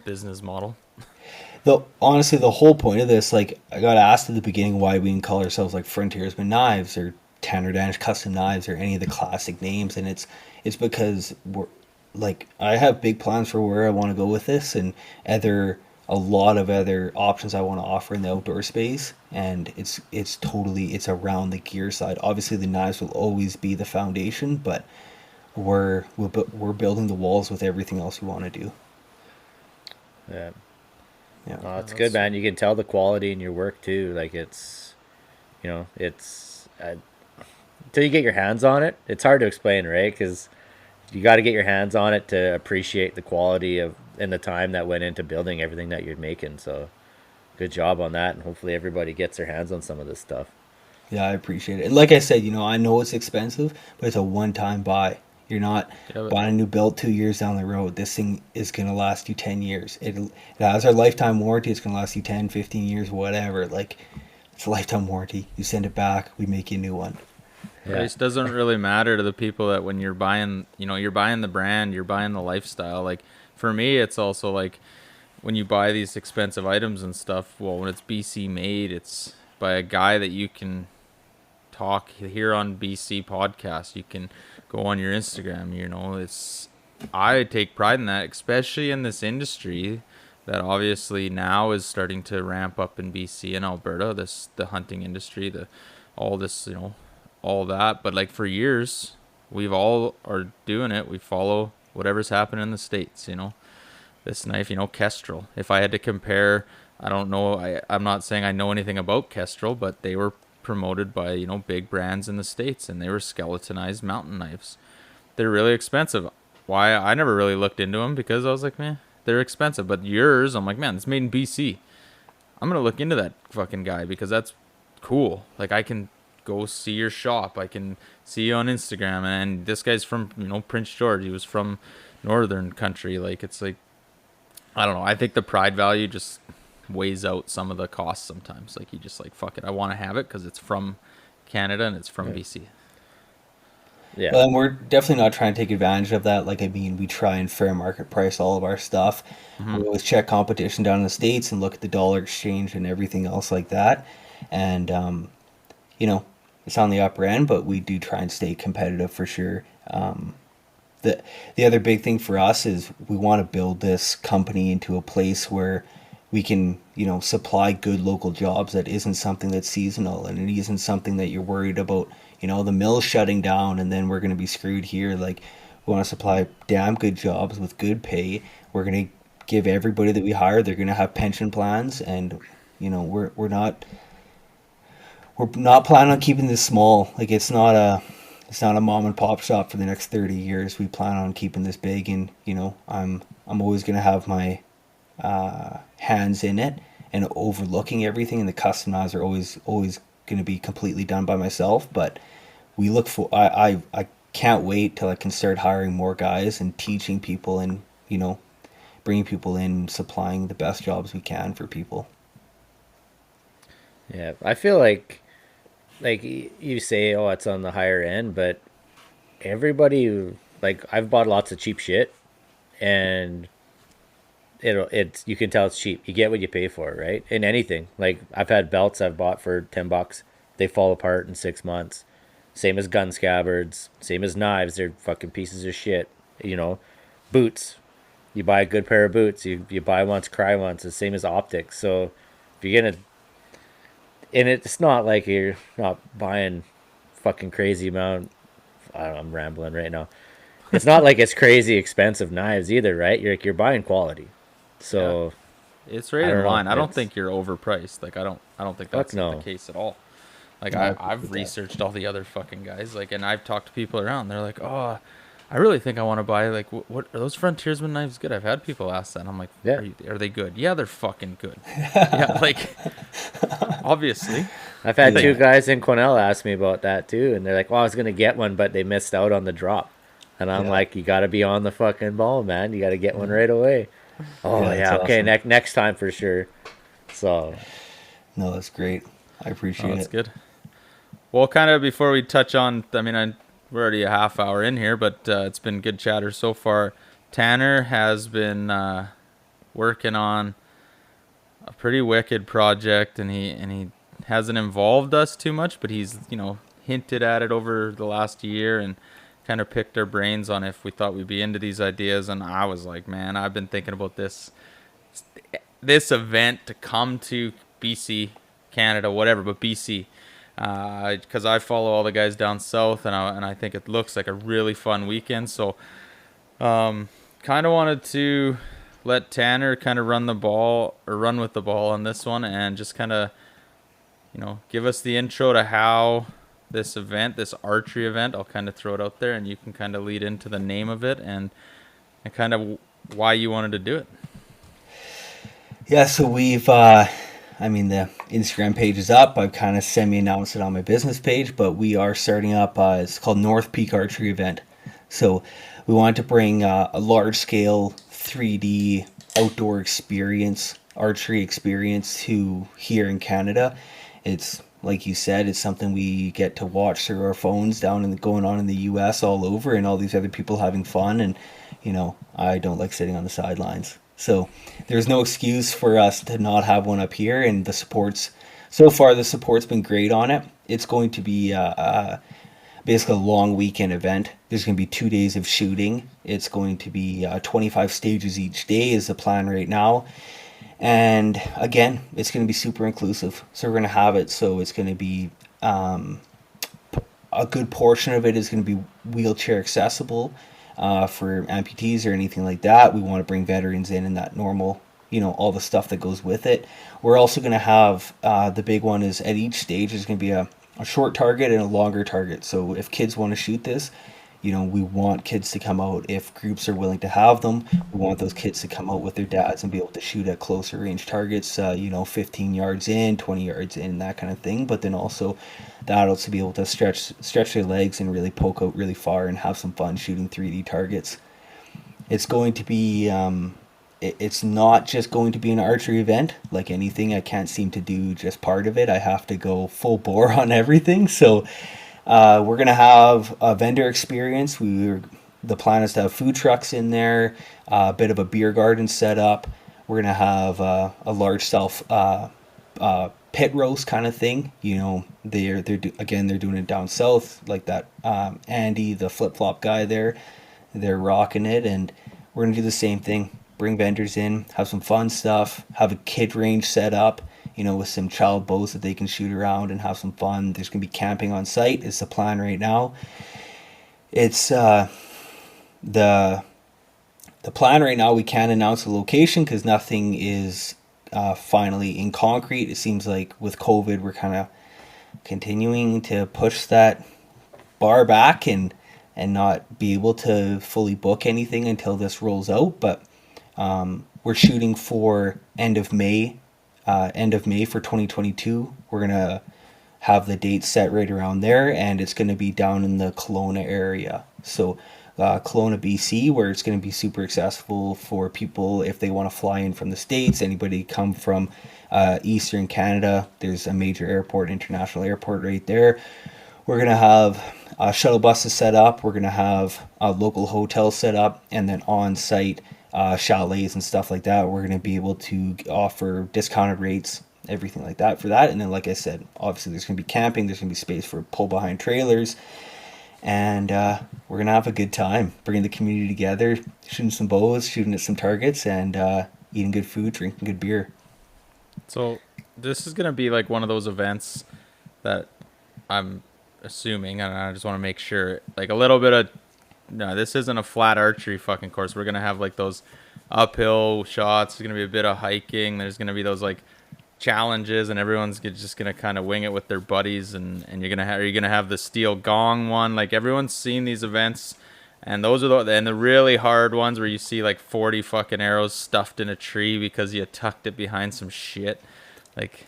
business model. Honestly, the whole point of this, like, I got asked at the beginning why we didn't call ourselves like Frontiersmen Knives or Tanner Dannish Custom Knives or any of the classic names, and it's because we're like, I have big plans for where I want to go with this, and a lot of other options I want to offer in the outdoor space, and it's around the gear side. Obviously, the knives will always be the foundation, but we're building the walls with everything else we want to do. Yeah. Yeah. Oh, it's that's good, man. You can tell the quality in your work too. Like it's, until you get your hands on it, it's hard to explain, right? Because you got to get your hands on it to appreciate the quality of and the time that went into building everything that you're making. So, good job on that, and hopefully everybody gets their hands on some of this stuff. Yeah, I appreciate it. And like I said, I know it's expensive, but it's a one-time buy. You're not Yeah, buying a new belt 2 years down the road. This thing is going to last you 10 years. It has our lifetime warranty. It's going to last you 10, 15 years, whatever. Like, it's a lifetime warranty. You send it back, we make you a new one. Yeah. Price doesn't really matter to the people that when you're buying, you're buying the brand, you're buying the lifestyle. Like for me, it's also like when you buy these expensive items and stuff, well, when it's BC made, it's by a guy that you can talk here on BC podcast. You can go on your Instagram, I take pride in that, especially in this industry that obviously now is starting to ramp up in BC and Alberta, the hunting industry, all this, all that. But like for years, we've all are doing it. We follow whatever's happening in the States, this knife, Kestrel. If I had to compare, I don't know, I'm not saying I know anything about Kestrel, but they were promoted by, big brands in the States, and they were skeletonized mountain knives. They're really expensive. Why? I never really looked into them because I was like, man, they're expensive. But yours, I'm like, man, it's made in BC. I'm going to look into that fucking guy because that's cool. Like, I can go see your shop. I can see you on Instagram. And this guy's from, Prince George. He was from northern country. Like, it's like, I don't know. I think the pride value just weighs out some of the costs sometimes. Like, you just like, fuck it. I want to have it because it's from Canada and it's from BC. Yeah. Well, and we're definitely not trying to take advantage of that. Like, I mean, we try and fair market price all of our stuff. We always check competition down in the States and look at the dollar exchange and everything else like that. And, it's on the upper end, but we do try and stay competitive for sure. The other big thing for us is we want to build this company into a place where we can, supply good local jobs that isn't something that's seasonal, and it isn't something that you're worried about, the mill's shutting down and then we're going to be screwed here. Like, we want to supply damn good jobs with good pay. We're going to give everybody that we hire, they're going to have pension plans, and, we're not planning on keeping this small. Like, it's not a mom and pop shop for the next 30 years. We plan on keeping this big, and I'm always going to have my hands in it and overlooking everything, and the custom knives are always going to be completely done by myself. But we look for I can't wait till I can start hiring more guys and teaching people, and bringing people in, supplying the best jobs we can for people. Yeah, I feel like you say, oh, it's on the higher end, but everybody, like, I've bought lots of cheap shit, and you can tell it's cheap. You get what you pay for, right? In anything. Like, I've had belts I've bought for $10. They fall apart in 6 months. Same as gun scabbards. Same as knives. They're fucking pieces of shit. Boots. You buy a good pair of boots. You buy once, cry once. The same as optics. So if you're gonna, and it's not like you're not buying fucking crazy amount. I don't know, I'm rambling right now. It's not like it's crazy expensive knives either, right? You're buying quality. So it's right in line. I don't think you're overpriced. Like, I don't think that's the case at all. Like, I've researched all the other fucking guys, like, and I've talked to people around. They're like, oh, I really think I want to buy, like, what are those Frontiersmen knives good? I've had people ask that, and I'm like, Yeah. are they good? Yeah, they're fucking good. Yeah, like, obviously. I've had two Like, guys in Cornell ask me about that too, and they're like, "Well, I was gonna get one, but they missed out on the drop." And I'm Yeah. like, "You got to be on the fucking ball, man. You got to get one right away." Oh Yeah, that's yeah, okay, awesome. next time for sure. So No, that's great. I oh, appreciate that's it. good. Well, kind of before we touch on, I mean, we're already a half hour in here, but it's been good chatter so far. Tanner has been working on a pretty wicked project, and he hasn't involved us too much, but he's hinted at it over the last year and kind of picked our brains on if we thought we'd be into these ideas. And I was like, man, I've been thinking about this event to come to BC, Canada, whatever, but BC, because I follow all the guys down south, and I think it looks like a really fun weekend. So kind of wanted to let Tanner kind of run with the ball on this one, and just kind of give us the intro to how this event, this archery event, I'll kind of throw it out there, and you can kind of lead into the name of it and kind of why you wanted to do it. Yeah, so we've, I mean, the Instagram page is up. I've kind of semi-announced it on my business page, but we are starting up, it's called North Peak Archery Event. So we wanted to bring a large-scale 3D outdoor experience, archery experience to here in Canada. It's, like you said, it's something we get to watch through our phones going on in the US all over, and all these other people having fun. And, I don't like sitting on the sidelines. So there's no excuse for us to not have one up here, and so far the support's been great on it. It's going to be basically a long weekend event. There's going to be 2 days of shooting. It's going to be 25 stages each day is the plan right now. And again, it's going to be super inclusive. So we're going to have it so it's going to be a good portion of it is going to be wheelchair accessible for amputees or anything like that. We want to bring veterans in and that normal, all the stuff that goes with it. We're also going to have the big one is at each stage there's going to be a short target and a longer target. So if kids want to shoot this, we want kids to come out. If groups are willing to have them, we want those kids to come out with their dads and be able to shoot at closer range targets, 15 yards in, 20 yards in, that kind of thing. But then also the adults to be able to stretch their legs and really poke out really far and have some fun shooting 3D targets. It's going to be, it's not just going to be an archery event. Like anything, I can't seem to do just part of it. I have to go full bore on everything. So we're going to have a vendor experience. The plan is to have food trucks in there, a bit of a beer garden set up. We're going to have a large pit roast kind of thing. They're doing it down south, like that. Andy, the flip flop guy there, they're rocking it, and we're going to do the same thing. Bring vendors in, have some fun stuff, have a kid range set up, with some child bows that they can shoot around and have some fun. There's going to be camping on site is the plan right now. It's the plan right now. We can't announce the location because nothing is finally in concrete. It seems like with COVID, we're kind of continuing to push that bar back and not be able to fully book anything until this rolls out. But we're shooting for end of May for 2022. We're going to have the date set right around there, and it's going to be down in the Kelowna area. So Kelowna, BC, where it's going to be super accessible for people if they want to fly in from the States, anybody come from Eastern Canada. There's a major airport, international airport right there. We're going to have shuttle buses set up. We're going to have a local hotel set up, and then on-site chalets and stuff like that. We're going to be able to offer discounted rates, everything like that for that. And then, like I said, obviously there's going to be camping. There's going to be space for pull-behind trailers. And we're going to have a good time, bringing the community together, shooting some bows, shooting at some targets, and eating good food, drinking good beer. So this is going to be like one of those events that I'm assuming, and I just want to make sure, like a little bit of, no, this isn't a flat archery fucking course. We're going to have like those uphill shots. There's going to be a bit of hiking. There's going to be those like challenges, and everyone's just going to kind of wing it with their buddies. And you're going to have the steel gong one. Like everyone's seen these events And those are the really hard ones where you see like 40 fucking arrows stuffed in a tree because you tucked it behind some shit. Like,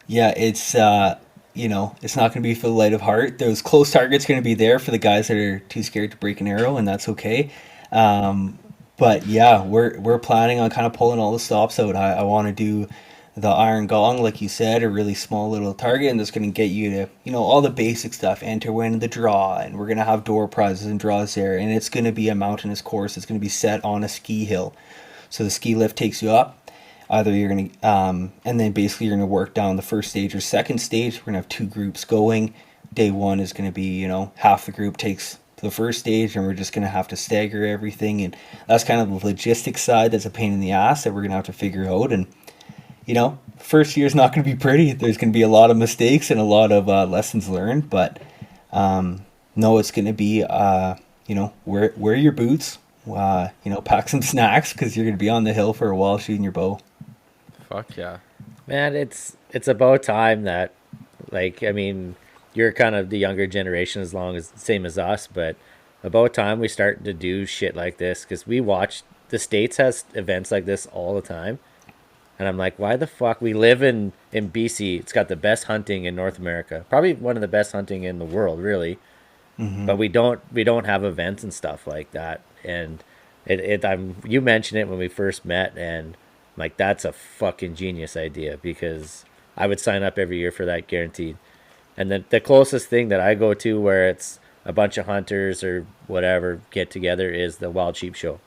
Yeah, it's it's not going to be for the light of heart. Those close targets going to be there for the guys that are too scared to break an arrow, and that's okay. But yeah, we're planning on kind of pulling all the stops out. I want to do the iron gong, like you said, a really small little target, and that's going to get you to all the basic stuff. Enter, win, the draw, and we're going to have door prizes and draws there. And it's going to be a mountainous course. It's going to be set on a ski hill, so the ski lift takes you up. Either you're going to, and then basically you're going to work down the first stage or second stage. We're going to have two groups going. Day one is going to be, half the group takes the first stage, and we're just going to have to stagger everything. And that's kind of the logistics side that's a pain in the ass that we're going to have to figure out. And, first year is not going to be pretty. There's going to be a lot of mistakes and a lot of lessons learned. But, no, it's going to be, wear your boots, pack some snacks because you're going to be on the hill for a while shooting your bow. fuck yeah. Man, it's about time that, like, I mean, you're kind of the younger generation same as us, but about time we start to do shit like this, because we watch the States has events like this all the time. And I'm like, why the fuck? We live in BC. It's got the best hunting in North America. Probably one of the best hunting in the world, really. Mm-hmm. But we don't have events and stuff like that. And you mentioned it when we first met, and like, that's a fucking genius idea, because I would sign up every year for that, guaranteed. And then the closest thing that I go to where it's a bunch of hunters or whatever get together is the Wild Sheep Show.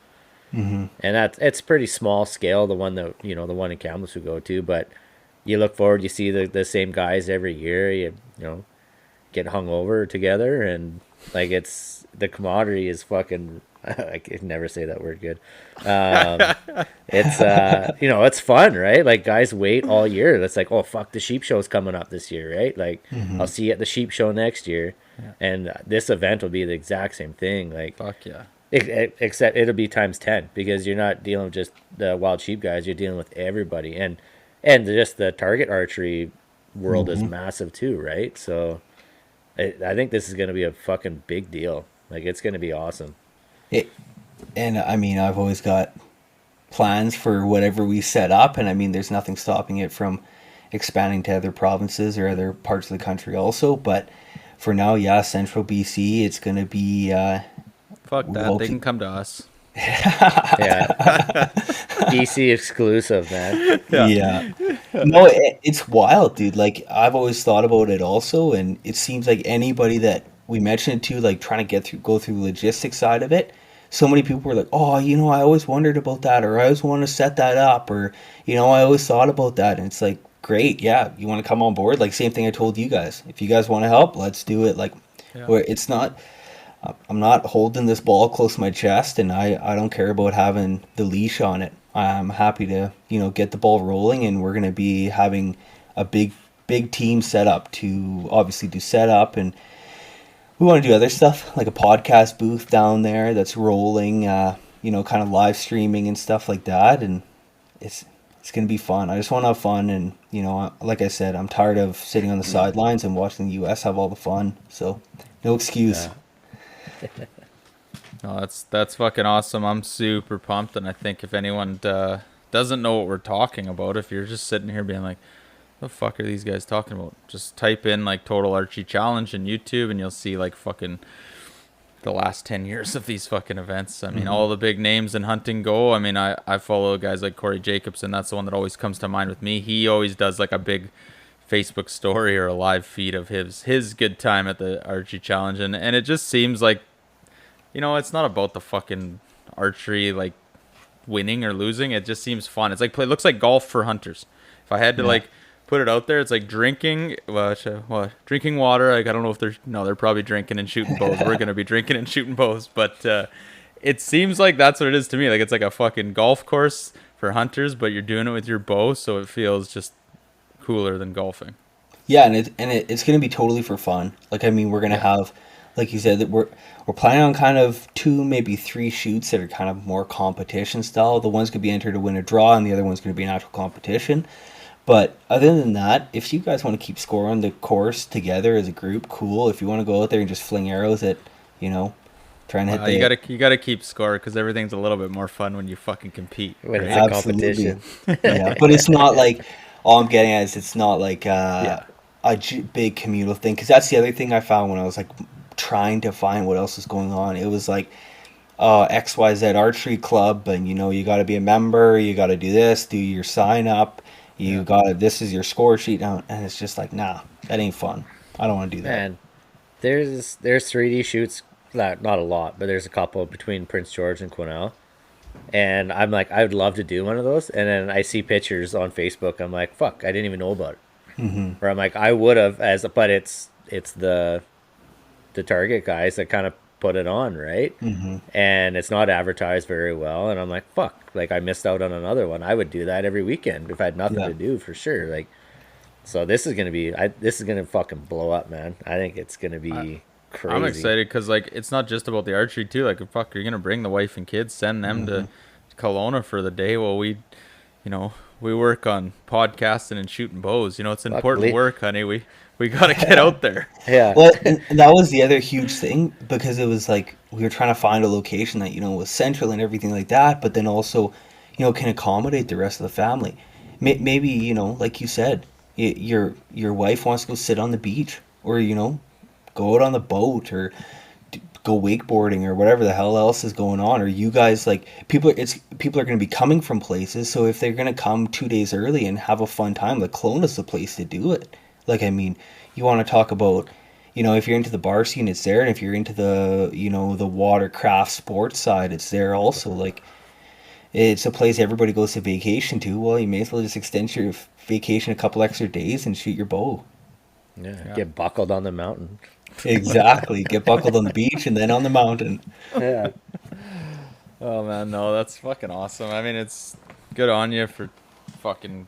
Mm-hmm. And it's pretty small scale, the one the one in Kamloops we go to, but you look forward, you see the same guys every year, you get hung over together, and like, it's the camaraderie is fucking, I can never say that word good. It's it's fun, right? Like, guys wait all year. That's like, oh fuck, the sheep show's coming up this year, right? Like, mm-hmm. I'll see you at the sheep show next year. Yeah. And this event will be the exact same thing. Like, fuck yeah. Except it'll be times 10, because you're not dealing with just the wild sheep guys, you're dealing with everybody, and just the target archery world mm-hmm. is massive too, right? So I think this is going to be a fucking big deal. Like, it's going to be awesome. And I mean, I've always got plans for whatever we set up, and I mean, there's nothing stopping it from expanding to other provinces or other parts of the country also. But for now, yeah, Central BC, it's going to be fuck that, they can come to us. Yeah. BC exclusive, man. Yeah. No, it's wild, dude. Like, I've always thought about it also, and it seems like anybody that we mentioned it to, like, trying to go through the logistics side of it, so many people were like, oh, I always wondered about that, or I always want to set that up, or I always thought about that. And it's like, great, yeah, you want to come on board? Like, same thing I told you guys, if you guys want to help, let's do it. Like, where it's not, I'm not holding this ball close to my chest, and I don't care about having the leash on it. I'm happy to, get the ball rolling, and we're going to be having a big team set up to obviously do setup, and we want to do other stuff, like a podcast booth down there that's rolling, kind of live streaming and stuff like that, and it's going to be fun. I just want to have fun, and, like I said, I'm tired of sitting on the sidelines and watching the U.S. have all the fun, so no excuse. Yeah. No, that's fucking awesome. I'm super pumped, and I think if anyone doesn't know what we're talking about, if you're just sitting here being like, the fuck are these guys talking about, just type in like Total Archery Challenge in YouTube, and you'll see like fucking the last 10 years of these fucking events. I mean, mm-hmm. all the big names in hunting go. I mean, I follow guys like Corey Jacobson. That's the one that always comes to mind with me. He always does like a big Facebook story or a live feed of his good time at the archery challenge, and it just seems like, it's not about the fucking archery, like, winning or losing. It just seems fun. It's like it looks like golf for hunters. If I had to like put it out there, it's like drinking drinking water. Like, I don't know if they're probably drinking and shooting bows. We're gonna be drinking and shooting bows, but it seems like that's what it is to me. Like, it's like a fucking golf course for hunters, but you're doing it with your bow, so it feels just cooler than golfing. Yeah, and it's going to be totally for fun. Like, I mean, we're going to have, like you said, that we're planning on kind of 2, maybe 3 shoots that are kind of more competition style. The one's going to be entered to win a draw, and the other one's going to be an actual competition. But other than that, if you guys want to keep scoring the course together as a group, cool. If you want to go out there and just fling arrows at, trying to hit you gotta keep score because everything's a little bit more fun when you fucking compete. When Right? it's a Absolutely. competition. Yeah, but it's not like all I'm getting at is it's not like Yeah. big communal thing, because that's the other thing I found when I was like trying to find what else was going on. It was like XYZ archery club, and you got to be a member, you got to do this, do your sign up, you Yeah. got to this is your score sheet now, and it's just like, nah, that ain't fun. I don't want to do that. Man, there's 3D shoots, not a lot, but there's a couple between Prince George and Quesnel. And I'm like, I would love to do one of those. And then I see pictures on Facebook. I'm like, fuck, I didn't even know about it. Or I'm like, I would have but it's the Target guys that kind of put it on, right? And it's not advertised very well. And I'm like, fuck, like I missed out on another one. I would do that every weekend if I had nothing Yeah. to do, for sure. Like, so this is gonna fucking blow up, man. I think it's gonna be crazy. I'm excited because like it's not just about the archery too. Like fuck, you're gonna bring the wife and kids, send them to Kelowna for the day while we work on podcasting and shooting bows. It's important Lee. work, honey. We gotta get out there. Yeah. Well, and that was the other huge thing, because it was like we were trying to find a location that was central and everything like that, but then also can accommodate the rest of the family. Maybe like you said, your wife wants to go sit on the beach, or go out on the boat, or go wakeboarding, or whatever the hell else is going on. Or you guys, like, people are going to be coming from places, so if they're going to come 2 days early and have a fun time, like, Kelowna's the place to do it. Like, I mean, you want to talk about, if you're into the bar scene, it's there, and if you're into the the watercraft sports side, it's there also. Like, it's a place everybody goes to vacation to. Well, you may as well just extend your vacation a couple extra days and shoot your bow. Yeah. Get buckled on the mountain. Exactly. Get buckled on the beach and then on the mountain. Yeah. Oh man, no, that's fucking awesome. I mean, it's good on you for fucking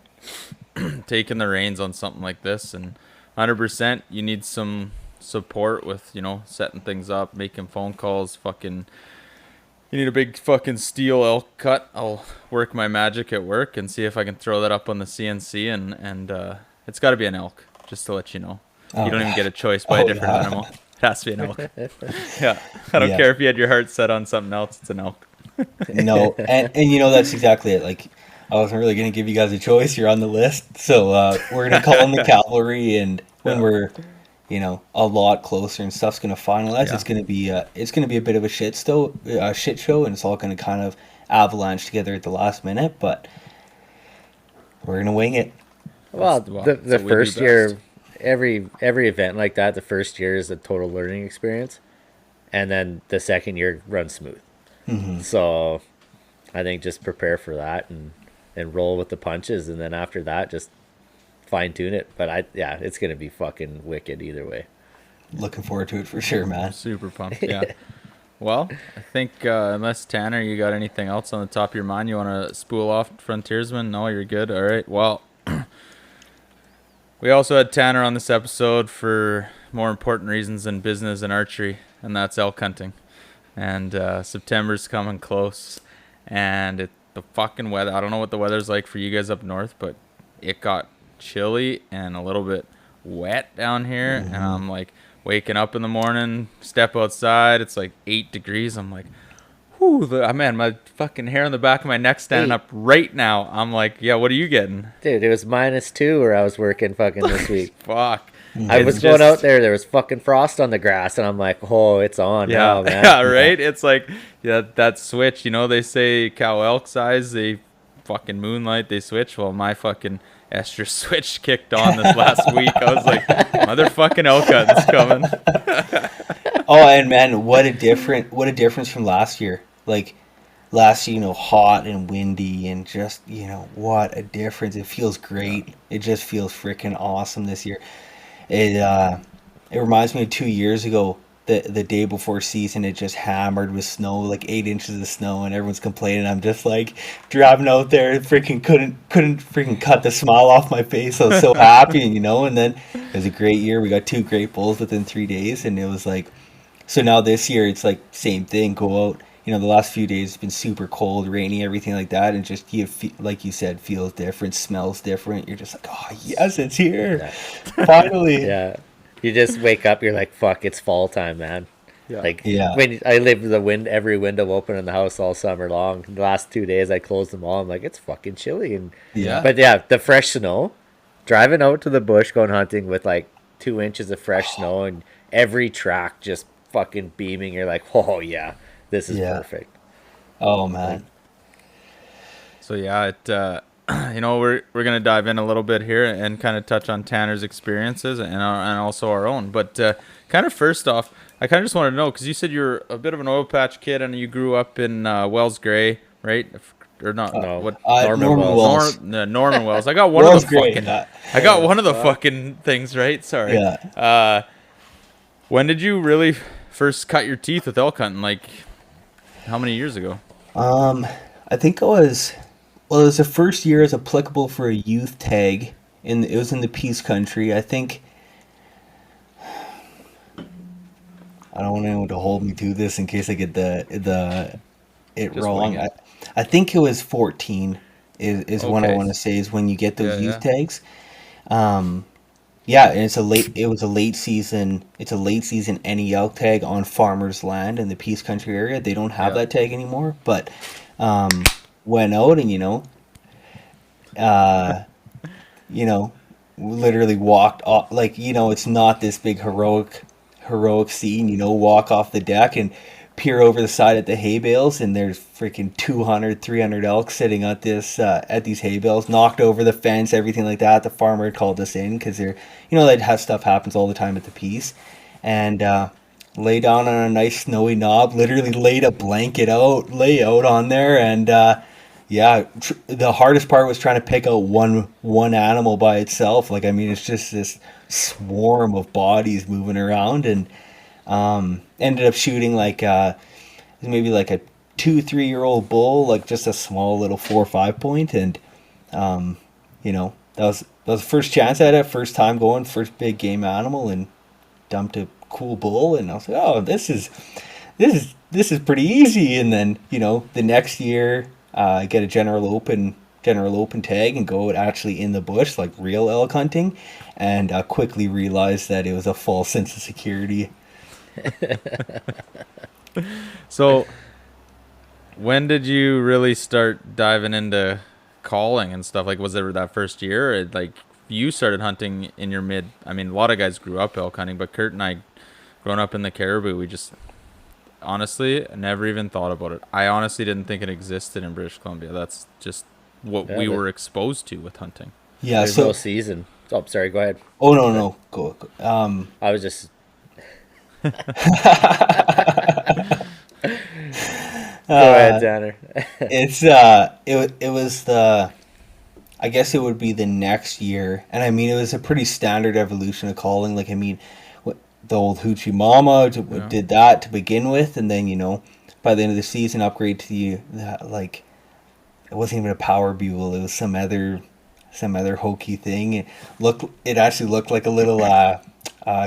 taking the reins on something like this, and 100% you need some support with setting things up, making phone calls. Fucking, you need a big fucking steel elk cut. I'll work my magic at work and see if I can throw that up on the CNC, and it's got to be an elk, just to let you know. You don't even get a choice by a different animal. It has to be an elk. Yeah, I don't care if you had your heart set on something else. It's an elk. No, and that's exactly it. Like, I wasn't really going to give you guys a choice. You're on the list, so we're going to call in the cavalry, and when we're a lot closer and stuff's going to finalize, it's going to be a bit of a shit show, and it's all going to kind of avalanche together at the last minute, but we're going to wing it. Well, the first year, every event like that, the first year is a total learning experience, and then the second year runs smooth. So I think just prepare for that and roll with the punches, and then after that, just fine tune it. But it's gonna be fucking wicked either way. Looking forward to it for sure, man. Super pumped. Yeah. Well, I think unless Tanner, you got anything else on the top of your mind, you want to spool off Frontiersmen? No, you're good. All right. Well, we also had Tanner on this episode for more important reasons than business and archery, and that's elk hunting. And September's coming close, and the fucking weather, I don't know what the weather's like for you guys up north, but it got chilly and a little bit wet down here. And I'm like waking up in the morning, step outside, it's like 8 degrees. I'm like, whew, man, my fucking hair on the back of my neck standing up right now. I'm like, yeah, what are you getting? Dude, it was -2 where I was working fucking this week. Fuck. I was going out there was fucking frost on the grass, and I'm like, oh, it's on now, man. Yeah, right? It's like, that switch, they say cow elk size, they fucking moonlight, they switch. Well, my fucking estrus switch kicked on this last week. I was like, motherfucking elk hunting's coming. Oh, and man, what a difference from last year. Like, last year, hot and windy, and just, what a difference. It feels great. It just feels freaking awesome this year. It reminds me of 2 years ago, the day before season, it just hammered with snow, like 8 inches of snow, and everyone's complaining. I'm just like driving out there, freaking couldn't freaking cut the smile off my face. I was so happy, and then it was a great year. We got 2 great bulls within 3 days, and it was like, so now this year it's like same thing. Go out, the last few days it's been super cold, rainy, everything like that, and just like you said, feels different, smells different. You're just like, oh yes, it's here, finally. Yeah. You just wake up, you're like, fuck, it's fall time, man. Like Yeah. when I leave every window open in the house all summer long. The last 2 days I closed them all. I'm like, it's fucking chilly. And Yeah. but yeah, the fresh snow, driving out to the bush, going hunting with like 2 inches of fresh snow, and every track just fucking beaming. You're like, oh yeah, this is Yeah. perfect. Oh man. So yeah, we're gonna dive in a little bit here and kind of touch on Tanner's experiences and also our own. But kind of first off, I kind of just wanted to know, because you said you're a bit of an oil patch kid and you grew up in Wells Gray, right? Or not? No, What? Norman Norman Wells. Wells. Norman Wells. I got one Wells of the Gray. fucking. I got one of the fucking things right. Sorry. Yeah. When did you really first cut your teeth with elk hunting? Like, how many years ago? I think it was the first year as applicable for a youth tag, it was in the Peace Country. I think I don't want anyone to hold me to this in case I get it Just wrong. wing it. I think it was 14 is when I Okay. want to say is when you get those Yeah, youth yeah. tags. Yeah, and it was a late season. It's a late season any elk tag on farmers' land in the Peace Country area. They don't have Yeah. that tag anymore, but went out and uh, literally walked off. Like, it's not this big heroic scene. Walk off the deck and peer over the side at the hay bales, and there's freaking 200, 300 elk sitting at these hay bales, knocked over the fence, everything like that. The farmer had called us in because that have stuff happens all the time at the Peace, and lay down on a nice snowy knob, literally laid a blanket lay out on there, and yeah, the hardest part was trying to pick out one animal by itself. Like, I mean, it's just this swarm of bodies moving around, and ended up shooting like maybe like a 2-3 year old bull, like just a small little 4 or 5 point, and that was the first chance I had, first time going, first big game animal, and dumped a cool bull, and I was like, oh, this is pretty easy. And then the next year, get a general open tag and go out actually in the bush, like real elk hunting, and quickly realized that it was a false sense of security. So, when did you really start diving into calling and stuff? Like, was it that first year? Or, like, you started hunting in your mid. I mean, a lot of guys grew up elk hunting, but Kurt and I, growing up in the Caribou, we just honestly never even thought about it. I honestly didn't think it existed in British Columbia. That's just what we were exposed to with hunting. Yeah, There's no season. Oh, sorry. Go ahead. Oh, no, go. I was just. Go ahead, Tanner. It was I guess it would be the next year, and I mean, it was a pretty standard evolution of calling. Like, I mean, the old Hoochie Mama did that to begin with, and then by the end of the season, upgrade to like, it wasn't even a power bugle; it was some other hokey thing. It actually looked like a little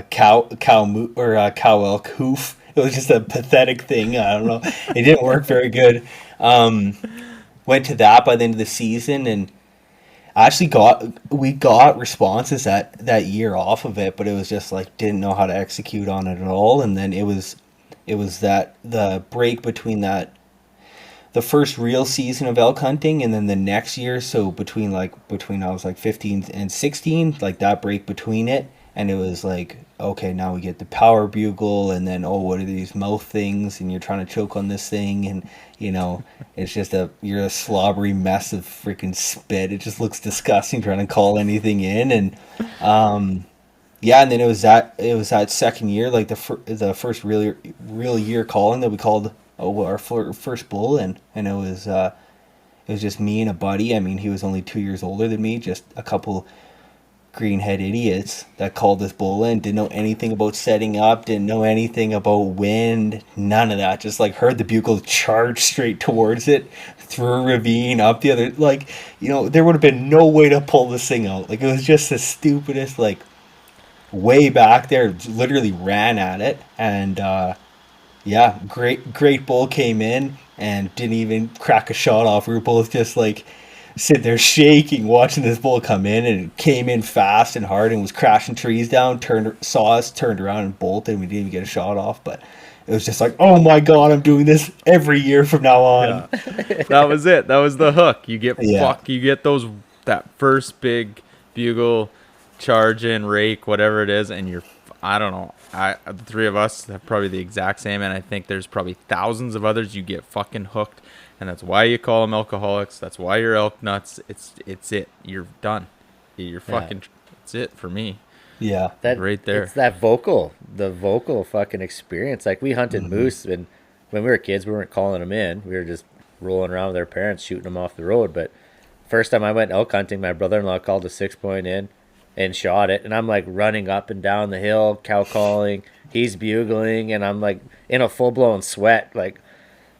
cow elk hoof. It was just a pathetic thing. I don't know. It didn't work very good. Went to that by the end of the season, and actually got responses that year off of it, but it was just like, didn't know how to execute on it at all. And then it was that the break between the first real season of elk hunting and then the next year. So between I was like 15 and 16, like that break between it, and it was like, okay, now we get the power bugle, and then, oh, what are these mouth things, and you're trying to choke on this thing, and it's just you're a slobbery mess of freaking spit. It just looks disgusting trying to call anything in. And yeah, and then it was that second year, like the first real year calling, that we called our first bull, and it was just me and a buddy. I mean, he was only 2 years older than me, just a couple greenhead idiots that called this bull in, didn't know anything about setting up, didn't know anything about wind, none of that. Just like heard the bugle charge straight towards it, through a ravine, up the other, like, there would have been no way to pull this thing out. Like, it was just the stupidest, like, way back there, literally ran at it. And yeah, great bull came in and didn't even crack a shot off. We were both just like sitting there shaking, watching this bull come in, and it came in fast and hard and was crashing trees down. Saw us, turned around and bolted. And we didn't even get a shot off, but it was just like, oh my god, I'm doing this every year from now on. That was it. That was the hook. You get Yeah. you get that first big bugle charge in, rake, whatever it is, and you're, I don't know. The three of us have probably the exact same, and I think there's probably thousands of others. You get fucking hooked, and that's why you call them alcoholics. That's why you're elk nuts. It's it. You're done. You're fucking. It's it for me. Yeah. That Right there. It's the vocal fucking experience. Like we hunted moose, and when we were kids, we weren't calling them in. We were just rolling around with our parents, shooting them off the road. But first time I went elk hunting, my brother-in-law called a 6-point in and shot it, and I'm like running up and down the hill, cow calling. He's bugling, and I'm like in a full-blown sweat, like.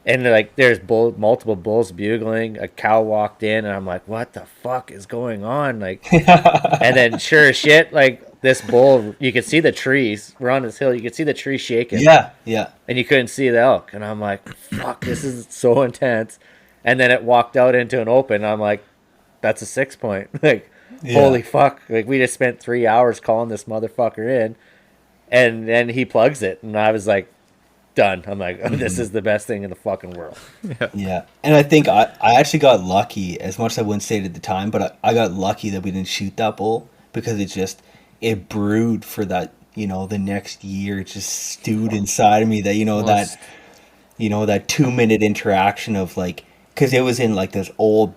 And like there's multiple bulls bugling. A cow walked in, and I'm like, "What the fuck is going on?" Like, and then sure as shit, like this bull, you could see the trees. We're on this hill, you could see the trees shaking. Yeah. Yeah. And you couldn't see the elk. And I'm like, "Fuck, this is so intense." And then it walked out into an open. And I'm like, "That's a 6-point." Like, holy fuck! Like we just spent 3 hours calling this motherfucker in, and then he plugs it, and I was like. Done. I'm like, this is the best thing in the fucking world. Yeah. And I think I actually got lucky, as much as I wouldn't say it at the time, but I got lucky that we didn't shoot that bull because it brewed for that, the next year. It just stewed inside of me that, that 2-minute interaction of like, because it was in like this old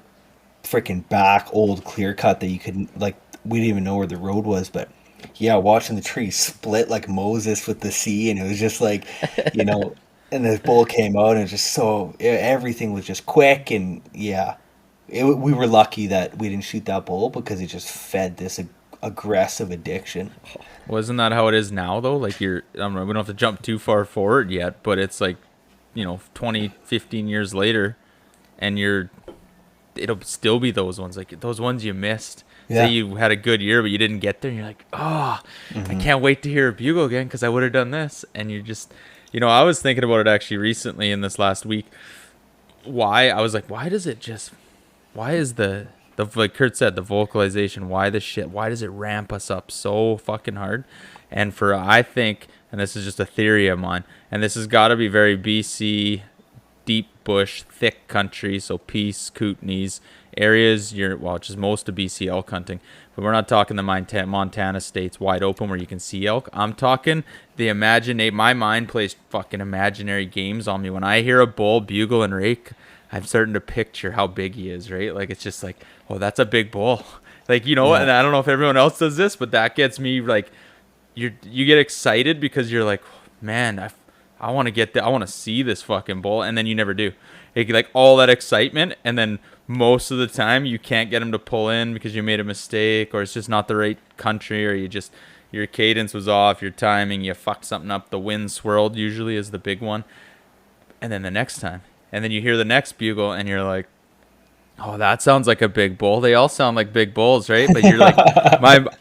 freaking old clear cut that you couldn't, like, we didn't even know where the road was, but yeah, watching the trees split like Moses with the sea, and it was just like, and this bull came out, and it was just everything was just quick, and yeah, we were lucky that we didn't shoot that bull because it just fed this aggressive addiction. Wasn't that how it is now though? Like we don't have to jump too far forward yet, but it's like, 20, 15 years later, and it'll still be those ones, like those ones you missed. Yeah. Say you had a good year, but you didn't get there, and you're like, I can't wait to hear a bugle again because I would have done this. And you're just, I was thinking about it actually recently in this last week. I was like, why is the like Kurt said, the vocalization, why does it ramp us up so fucking hard? And I think, and this is just a theory of mine, and this has got to be very BC, deep bush, thick country, so Peace, Kootenays, areas, just most of BC elk hunting, but we're not talking the Montana states wide open where you can see elk. I'm talking my mind plays fucking imaginary games on me. When I hear a bull bugle and rake, I'm starting to picture how big he is, right? Like, it's just like, oh, that's a big bull. Like, and I don't know if everyone else does this, but that gets me like, you get excited because you're like, man, I want to see this fucking bull, and then you never do. Like all that excitement, and then most of the time you can't get him to pull in because you made a mistake, or it's just not the right country, or your cadence was off, your timing, you fucked something up, the wind swirled usually is the big one. And then the next time, and then you hear the next bugle, and you're like, oh, that sounds like a big bull. They all sound like big bulls, right? But you're like,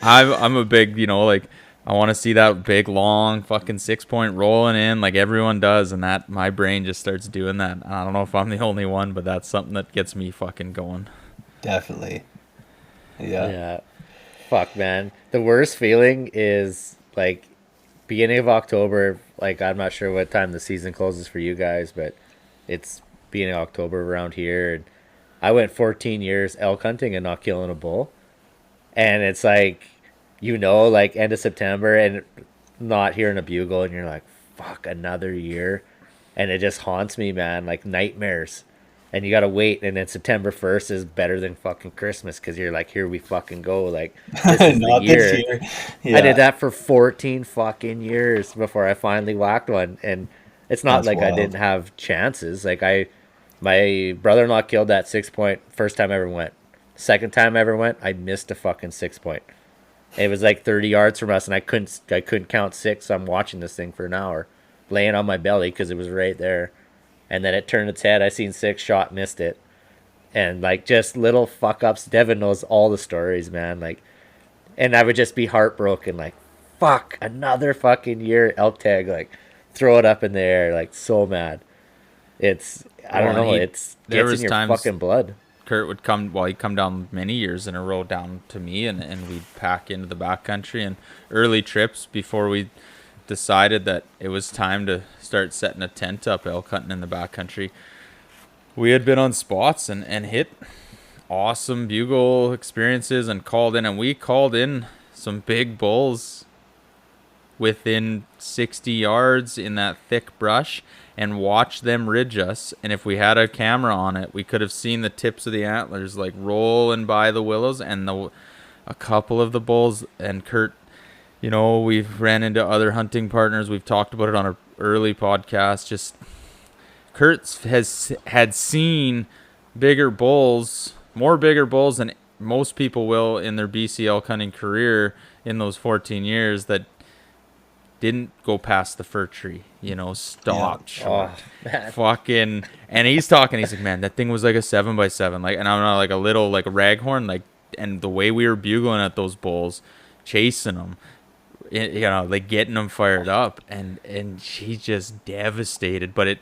I'm a big, like, I want to see that big, long fucking 6-point rolling in like everyone does, and that my brain just starts doing that. I don't know if I'm the only one, but that's something that gets me fucking going. Definitely. Yeah. Yeah. Fuck, man. The worst feeling is like beginning of October. Like, I'm not sure what time the season closes for you guys, but it's beginning of October around here. And I went 14 years elk hunting and not killing a bull. And it's like, like end of September and not hearing a bugle, and you're like, fuck, another year. And it just haunts me, man, like nightmares. And you gotta wait, and then September 1st is better than fucking Christmas because you're like, here we fucking go, like, this is Not the year. this year. Yeah. I did that for 14 fucking years before I finally whacked one, and it's not That's like wild. I didn't have chances. Like, my brother-in-law killed that 6-point first time I ever went. Second time I ever went, I missed a fucking 6-point. It was like 30 yards from us, and I couldn't count 6. So I'm watching this thing for an hour, laying on my belly because it was right there. And then it turned its head. I seen 6, shot, missed it. And like just little fuck ups. Devin knows all the stories, man. Like, and I would just be heartbroken. Like, fuck, another fucking year elk tag. Like, throw it up in the air. Like, so mad. I don't know. It gets in your fucking blood. Kurt would come, well, he'd come down many years in a row down to me, and we'd pack into the backcountry. And early trips before we decided that it was time to start setting a tent up elk hunting in the backcountry, we had been on spots and hit awesome bugle experiences and we called in some big bulls within 60 yards in that thick brush and watched them ridge us. And if we had a camera on it, we could have seen the tips of the antlers like rolling by the willows, and a couple of the bulls. And Kurt, we've ran into other hunting partners. We've talked about it on an early podcast. Just Kurt had seen more bigger bulls than most people will in their BC elk hunting career in those 14 years that didn't go past the fir tree, stopped short. Fucking, and he's like, man, that thing was like a 7x7, like, and I'm not like a little like raghorn, like, and the way we were bugling at those bulls, chasing them, like getting them fired up, and she's just devastated. But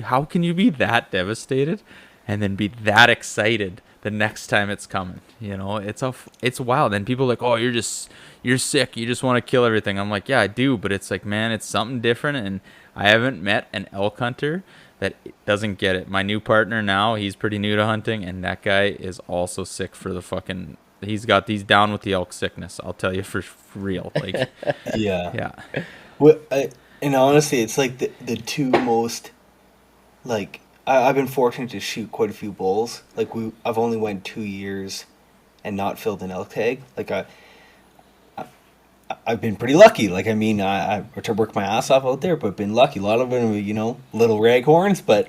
how can you be that devastated and then be that excited the next time it's coming? It's wild. And people are like, oh, you're sick, you just want to kill everything. I'm like, yeah, I do, but it's like, man, it's something different. And I haven't met an elk hunter that doesn't get it. My new partner now, he's pretty new to hunting, and that guy is also sick for the fucking, he's down with the elk sickness, I'll tell you, for real. Like, yeah. Well, and honestly, it's like the two most, like, I've been fortunate to shoot quite a few bulls. Like, I've only went 2 years and not filled an elk tag. Like, I've been pretty lucky. Like, I mean, I to work my ass off out there, but been lucky. A lot of them, little raghorns, but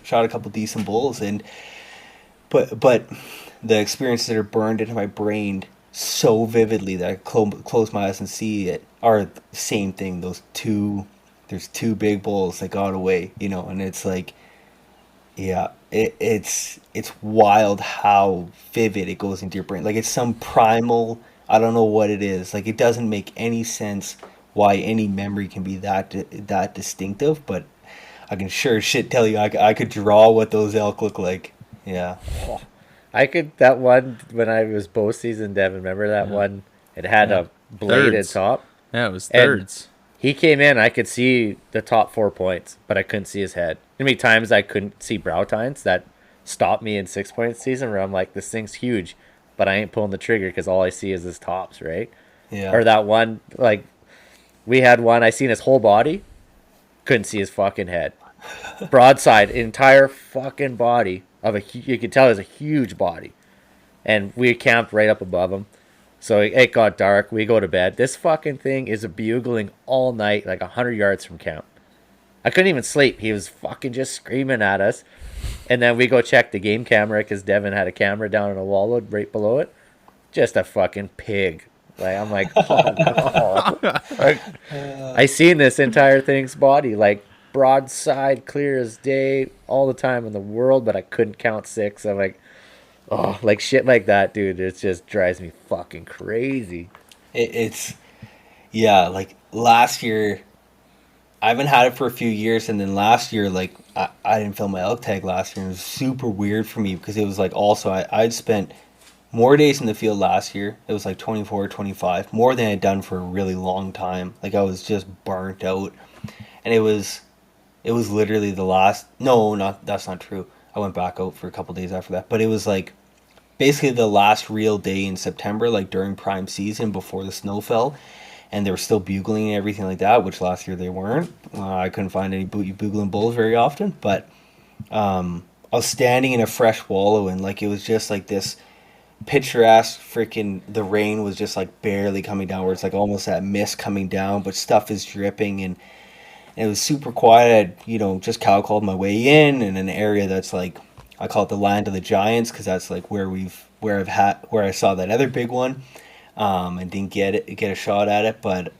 shot a couple decent bulls. And but the experiences that are burned into my brain so vividly that I close my eyes and see it are the same thing. There's two big bulls that got away, and it's like, yeah, it's wild how vivid it goes into your brain. Like, it's some primal, I don't know what it is. Like, it doesn't make any sense why any memory can be that distinctive, but I can sure as shit tell you I could draw what those elk look like. Yeah. I could, that one, when I was bow season, Devin, remember that one? It had a bladed Thirds. top. Yeah, it was thirds. And he came in, I could see the top 4 points, but I couldn't see his head. How many times I couldn't see brow tines that stopped me in 6-point season where I'm like, this thing's huge, but I ain't pulling the trigger because all I see is his tops, right? Yeah. Or that one, like, we had one, I seen his whole body, couldn't see his fucking head. Broadside, entire fucking body you could tell it was a huge body. And we camped right up above him. So it got dark. We go to bed. This fucking thing is bugling all night, like 100 yards from camp. I couldn't even sleep. He was fucking just screaming at us. And then we go check the game camera because Devin had a camera down in a wall right below it. Just a fucking pig. Like, I'm like, oh no. Like, I seen this entire thing's body, like, broadside, clear as day, all the time in the world, but I couldn't count 6. I'm like, oh, like, shit like that, dude, it just drives me fucking crazy. It's yeah, like, last year, I haven't had it for a few years, and then last year, like, I didn't fill my elk tag last year, and it was super weird for me because it was like, also, I'd spent more days in the field last year. It was like 24 or 25, more than I'd done for a really long time. Like, I was just burnt out, and it was literally the last, that's not true. I went back out for a couple days after that, but it was like basically the last real day in September, like during prime season before the snow fell, and they were still bugling and everything like that, which last year they weren't. I couldn't find any bugling bulls very often, but I was standing in a fresh wallow, and like, it was just like this picturesque freaking, the rain was just like barely coming down, where it's like almost that mist coming down, but stuff is dripping, and it was super quiet. I'd, just cow called my way in an area that's like, I call it the land of the giants, because that's like where I saw that other big one, and didn't get a shot at it, but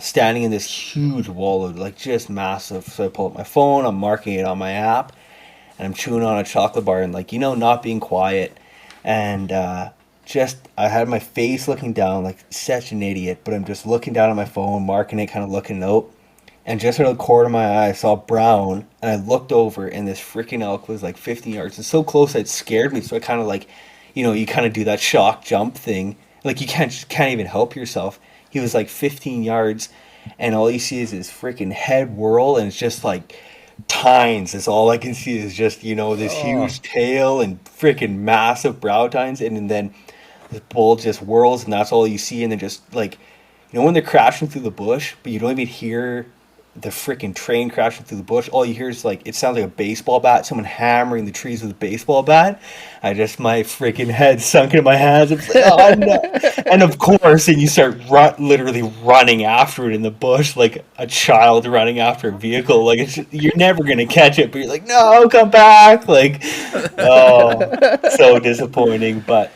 standing in this huge wallow, like, just massive. So I pull up my phone, I'm marking it on my app, and I'm chewing on a chocolate bar and, like, not being quiet, and I had my face looking down like such an idiot, but I'm just looking down at my phone, marking it, kind of looking out. and just out of the corner of my eye, I saw brown, and I looked over, and this freaking elk was like 15 yards. It's so close that it scared me. So I kind of like, you kind of do that shock jump thing. Like you can't even help yourself. He was like 15 yards, and all you see is his freaking head whirl, and it's just like tines. It's all I can see is just this Oh, huge tail and freaking massive brow tines, and then the bull just whirls, and that's all you see, and then just like when they're crashing through the bush, but you don't even hear the freaking train crashing through the bush. All you hear is like it sounds like a baseball bat, someone hammering the trees with a baseball bat. My freaking head sunk into my hands. It's like, oh no! And of course, and you start literally running after it in the bush like a child running after a vehicle. Like you're never gonna catch it, but you're like, no, come back! Like, oh, so disappointing, but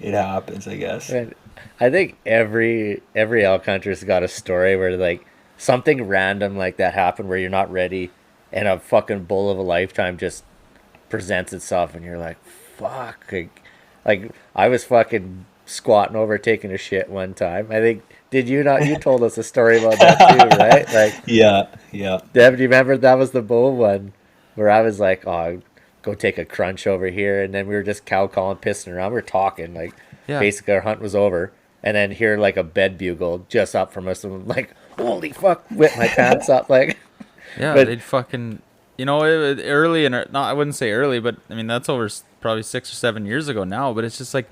it happens, I guess. man. I think every elk hunter's got a story where like something random like that happened where you're not ready, and a fucking bull of a lifetime just presents itself, and you're like, fuck. Like I was fucking squatting over taking a shit one time. I think did you not? You told us a story about that too, right? Like, Yeah, yeah. Deb, do you remember that was the bull one where I was like, oh, go take a crunch over here, and then we were just cow calling, pissing around. We were talking like, Yeah. basically our hunt was over, and then hear like a bed bugle just up from us, and I'm like, holy fuck, whip my pants up like, Yeah, but they'd fucking, early and not. I wouldn't say early, but I mean that's over probably 6 or 7 years ago now. But it's just like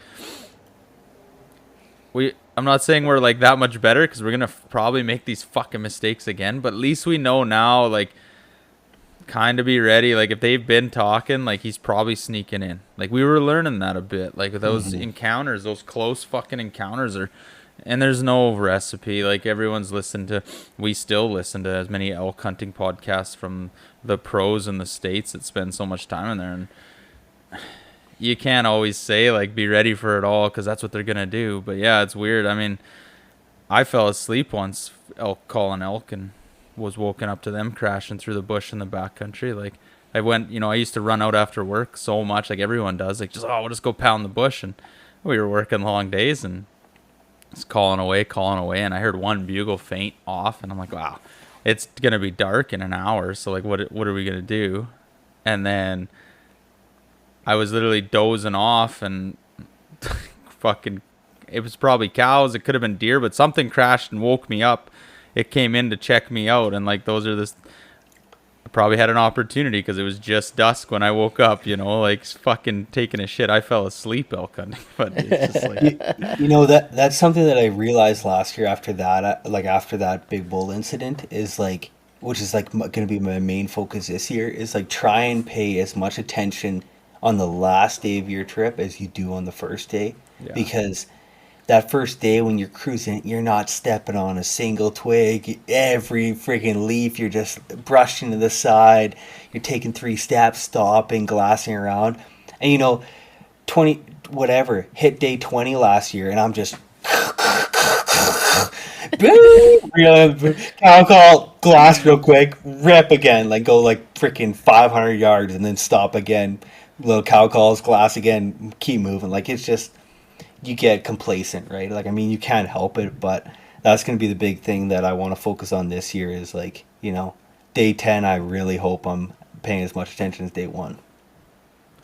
I'm not saying we're like that much better because we're gonna probably make these fucking mistakes again. But at least we know now, like, kind of be ready. Like if they've been talking, like he's probably sneaking in. Like we were learning that a bit. Like those encounters, those close fucking encounters are. And there's no recipe. Like we still listen to as many elk hunting podcasts from the pros in the States that spend so much time in there. And you can't always say like be ready for it all because that's what they're gonna do. But yeah, it's weird. I mean, I fell asleep once elk calling elk and was woken up to them crashing through the bush in the backcountry. Like I went, I used to run out after work so much, like everyone does. Like we'll just go pound the bush, and we were working long days and. It's calling away, and I heard one bugle faint off, and I'm like, wow, it's gonna be dark in an hour, so like, what are we gonna do? And then I was literally dozing off, and fucking, it was probably cows, it could have been deer, but something crashed and woke me up. It came in to check me out, and like those are this. I probably had an opportunity because it was just dusk when I woke up, like fucking taking a shit. I fell asleep elk hunting, but it's just like, That's something that I realized last year after that, like after that big bull incident, is like, which is like going to be my main focus this year, is like try and pay as much attention on the last day of your trip as you do on the first day, yeah. because that first day when you're cruising, you're not stepping on a single twig. Every freaking leaf, you're just brushing to the side. You're taking 3 steps, stopping, glassing around. And 20, whatever, hit day 20 last year, and I'm just cow call, glass real quick, rip again, like go like freaking 500 yards, and then stop again. Little cow calls, glass again, keep moving. Like it's just you get complacent, right? Like, I mean, you can't help it, but that's going to be the big thing that I want to focus on this year is like, day 10, I really hope I'm paying as much attention as day 1.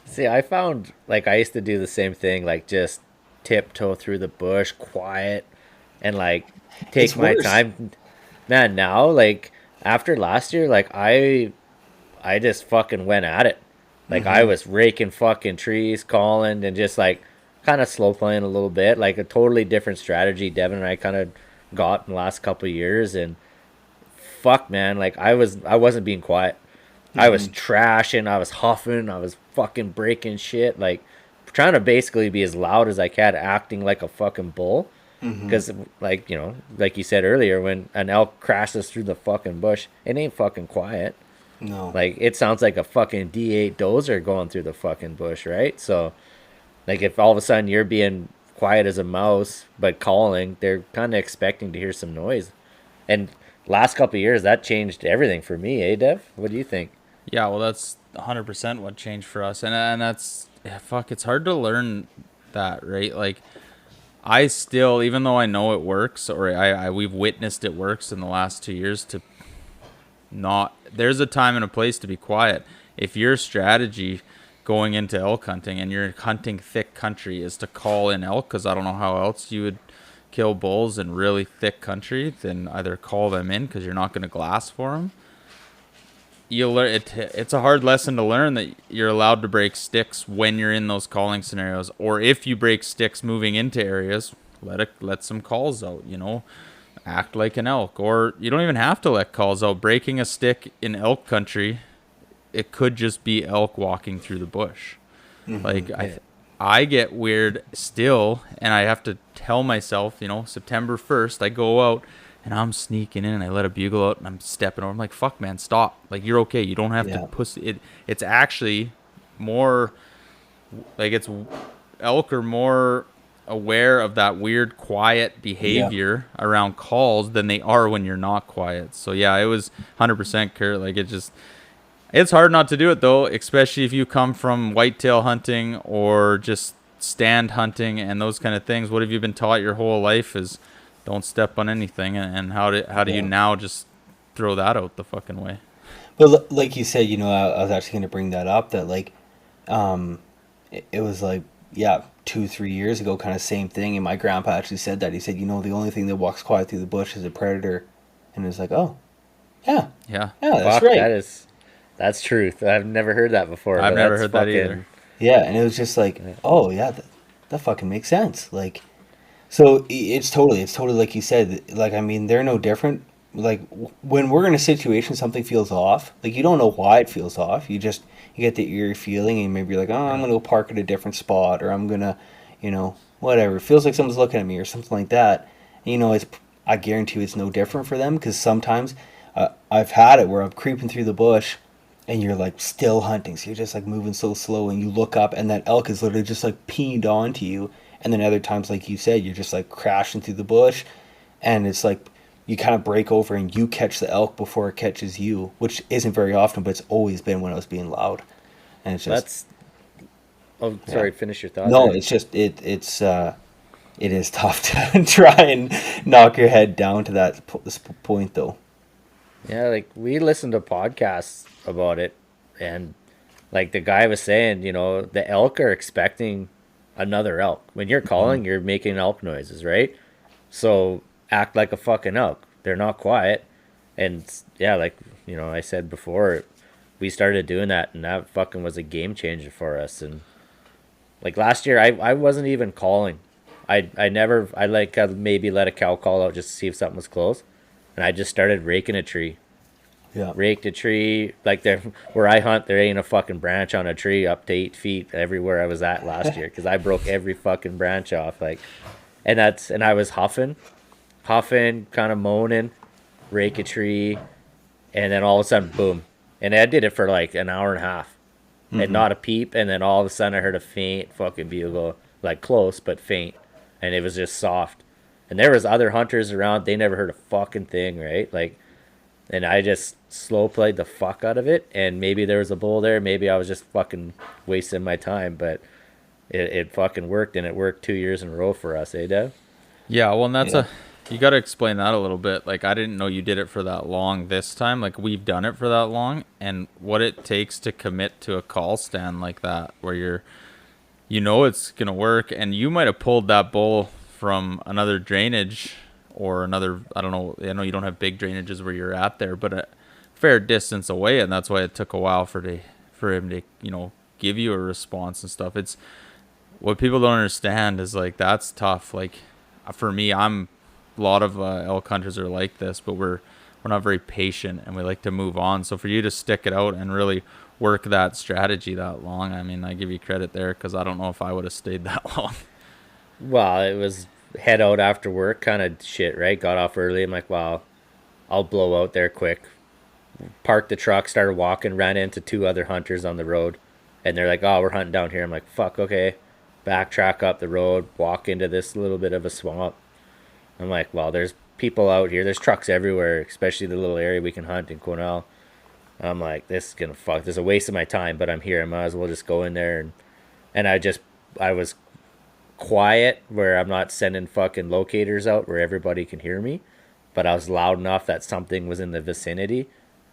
see, I found like I used to do the same thing, like just tiptoe through the bush, quiet, and like It's take my worse. time. Man, now like after last year, like I just fucking went at it. Like I was raking fucking trees, calling, and just like kind of slow playing a little bit, like a totally different strategy Devin and I kind of got in the last couple of years. And fuck, man, like I wasn't being quiet. I was trashing, I was huffing, I was fucking breaking shit, like trying to basically be as loud as I can, acting like a fucking bull. Because, like, like you said earlier, when an elk crashes through the fucking bush, it ain't fucking quiet. No. Like, it sounds like a fucking D8 dozer going through the fucking bush, right? So, like, if all of a sudden you're being quiet as a mouse, but calling, they're kind of expecting to hear some noise. And last couple of years, that changed everything for me, eh, Dev? What do you think? yeah, well, that's 100% what changed for us, and that's fuck. It's hard to learn that, right? Like, I still, even though I know it works, or we've witnessed it works in the last 2 years to not, there's a time and a place to be quiet. If your strategy going into elk hunting and you're hunting thick country is to call in elk, because I don't know how else you would kill bulls in really thick country, then either call them in because you're not going to glass for them. You'll learn it. It's a hard lesson to learn that you're allowed to break sticks when you're in those calling scenarios, or if you break sticks moving into areas, let some calls out. Act like an elk, or you don't even have to let calls out. Breaking a stick in elk country, it could just be elk walking through the bush. Like I get weird still, and I have to tell myself, September 1st, I go out and I'm sneaking in and I let a bugle out and I'm stepping over. I'm like, fuck, man, stop. Like, you're okay. You don't have to pussy it. It's actually more like elk are more aware of that weird quiet behavior around calls than they are when you're not quiet. So yeah, it was 100% Kurt. Like, it's hard not to do it though, especially if you come from whitetail hunting or just stand hunting and those kind of things. What have you been taught your whole life is don't step on anything, and how do you now just throw that out the fucking way? But like you said, I was actually going to bring that up, that like it was like 2-3 years ago, kind of same thing, and my grandpa actually said that. He said, the only thing that walks quiet through the bush is a predator. And it was like, oh yeah, that's Fuck, right. That's truth. I've never heard that before. I've never heard that either. Yeah, and it was just like, oh yeah, that fucking makes sense. Like, so it's totally like you said. Like, I mean, they're no different. Like, when we're in a situation, something feels off. Like, you don't know why it feels off. You get the eerie feeling, and maybe you're like, oh, I'm gonna go park at a different spot, or I'm gonna, whatever. It feels like someone's looking at me, or something like that. And, I guarantee you, it's no different for them, because sometimes I've had it where I'm creeping through the bush, and you're like still hunting, so you're just like moving so slow, and you look up, and that elk is literally just like peened onto you. And then other times, like you said, you're just like crashing through the bush, and it's like you kind of break over and you catch the elk before it catches you, which isn't very often, but it's always been when I was being loud. And it's just sorry, finish your thought. no, there. it's just it is tough to try and knock your head down to that point, though. Yeah, like we listened to podcasts about it, and like the guy was saying, the elk are expecting another elk. When you're calling, you're making elk noises, right? So act like a fucking elk. They're not quiet. And yeah, like, I said before, we started doing that, and that fucking was a game changer for us. And like last year, I wasn't even calling. I maybe let a cow call out just to see if something was close. And I just started raking a tree. Yeah. Raked a tree. Like, there, where I hunt, there ain't a fucking branch on a tree up to 8 feet everywhere I was at last year, because I broke every fucking branch off. Like, and I was huffing, kind of moaning, rake a tree, and then all of a sudden, boom. And I did it for like an hour and a half, and not a peep. And then all of a sudden, I heard a faint fucking bugle, like close but faint, and it was just soft. And there was other hunters around. They never heard a fucking thing, right? Like, and I just slow played the fuck out of it. And maybe there was a bull there. Maybe I was just fucking wasting my time. But it fucking worked, and it worked 2 years in a row for us, eh, Dev? Yeah, well, and you got to explain that a little bit. Like, I didn't know you did it for that long this time. Like, we've done it for that long, and what it takes to commit to a call stand like that, where it's gonna work, and you might have pulled that bull from another drainage or another, I don't know, I know you don't have big drainages where you're at there, but a fair distance away, and that's why it took a while for him to give you a response and stuff. It's what people don't understand is, like, that's tough. Like, for me, a lot of elk hunters are like this, but we're not very patient, and we like to move on. So for you to stick it out and really work that strategy that long, I mean, I give you credit there, because I don't know if I would have stayed that long. Well, it was head out after work kind of shit, right? Got off early. I'm like, well, I'll blow out there quick. Parked the truck, started walking, ran into 2 other hunters on the road. And they're like, oh, we're hunting down here. I'm like, fuck, okay. Backtrack up the road, walk into this little bit of a swamp. I'm like, well, there's people out here. There's trucks everywhere, especially the little area we can hunt in Cornell. I'm like, this is going to fuck. This is a waste of my time, but I'm here. I might as well just go in there. And I was quiet, where I'm not sending fucking locators out where everybody can hear me, but I was loud enough that something was in the vicinity.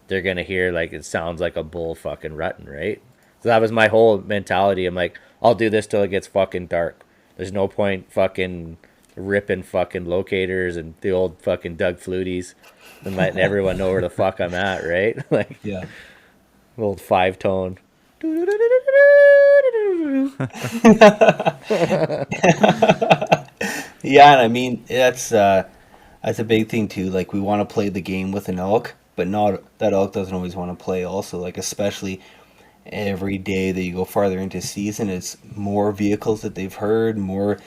they're gonna hear like it sounds like a bull fucking rutting, right? So that was my whole mentality. I'm like, I'll do this till it gets fucking dark. There's no point fucking ripping fucking locators and the old fucking Doug Fluties and letting everyone know where the fuck I'm at, right? Like Yeah. old 5-tone. Yeah, and I mean that's a big thing too. Like we want to play the game with an elk, but not that elk doesn't always want to play. Also, like especially every day that you go farther into season, it's more vehicles that they've heard, more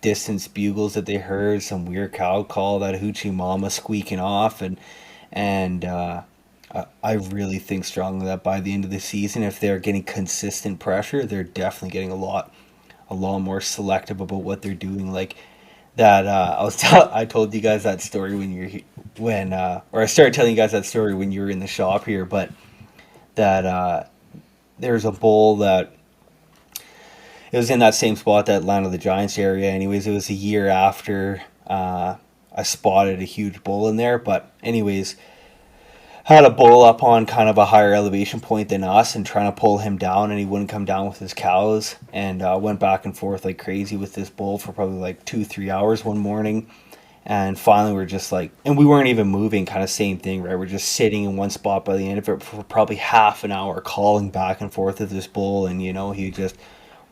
distance bugles that they heard, some weird cow call, that hoochie mama squeaking off, and I really think strongly that by the end of the season, if they're getting consistent pressure, they're definitely getting a lot more selective about what they're doing. Like that, I told you guys that story when or I started telling you guys that story when you were in the shop here. But that there's a bull that it was in that same spot, that Land of the Giants area. Anyways, it was a year after I spotted a huge bull in there. But anyways, had a bull up on kind of a higher elevation point than us and trying to pull him down, and he wouldn't come down with his cows, and went back and forth like crazy with this bull for probably like 2-3 hours one morning. And finally we're just like, and we weren't even moving, kind of same thing, right? We're just sitting in one spot by the end of it for probably half an hour, calling back and forth with this bull, and he just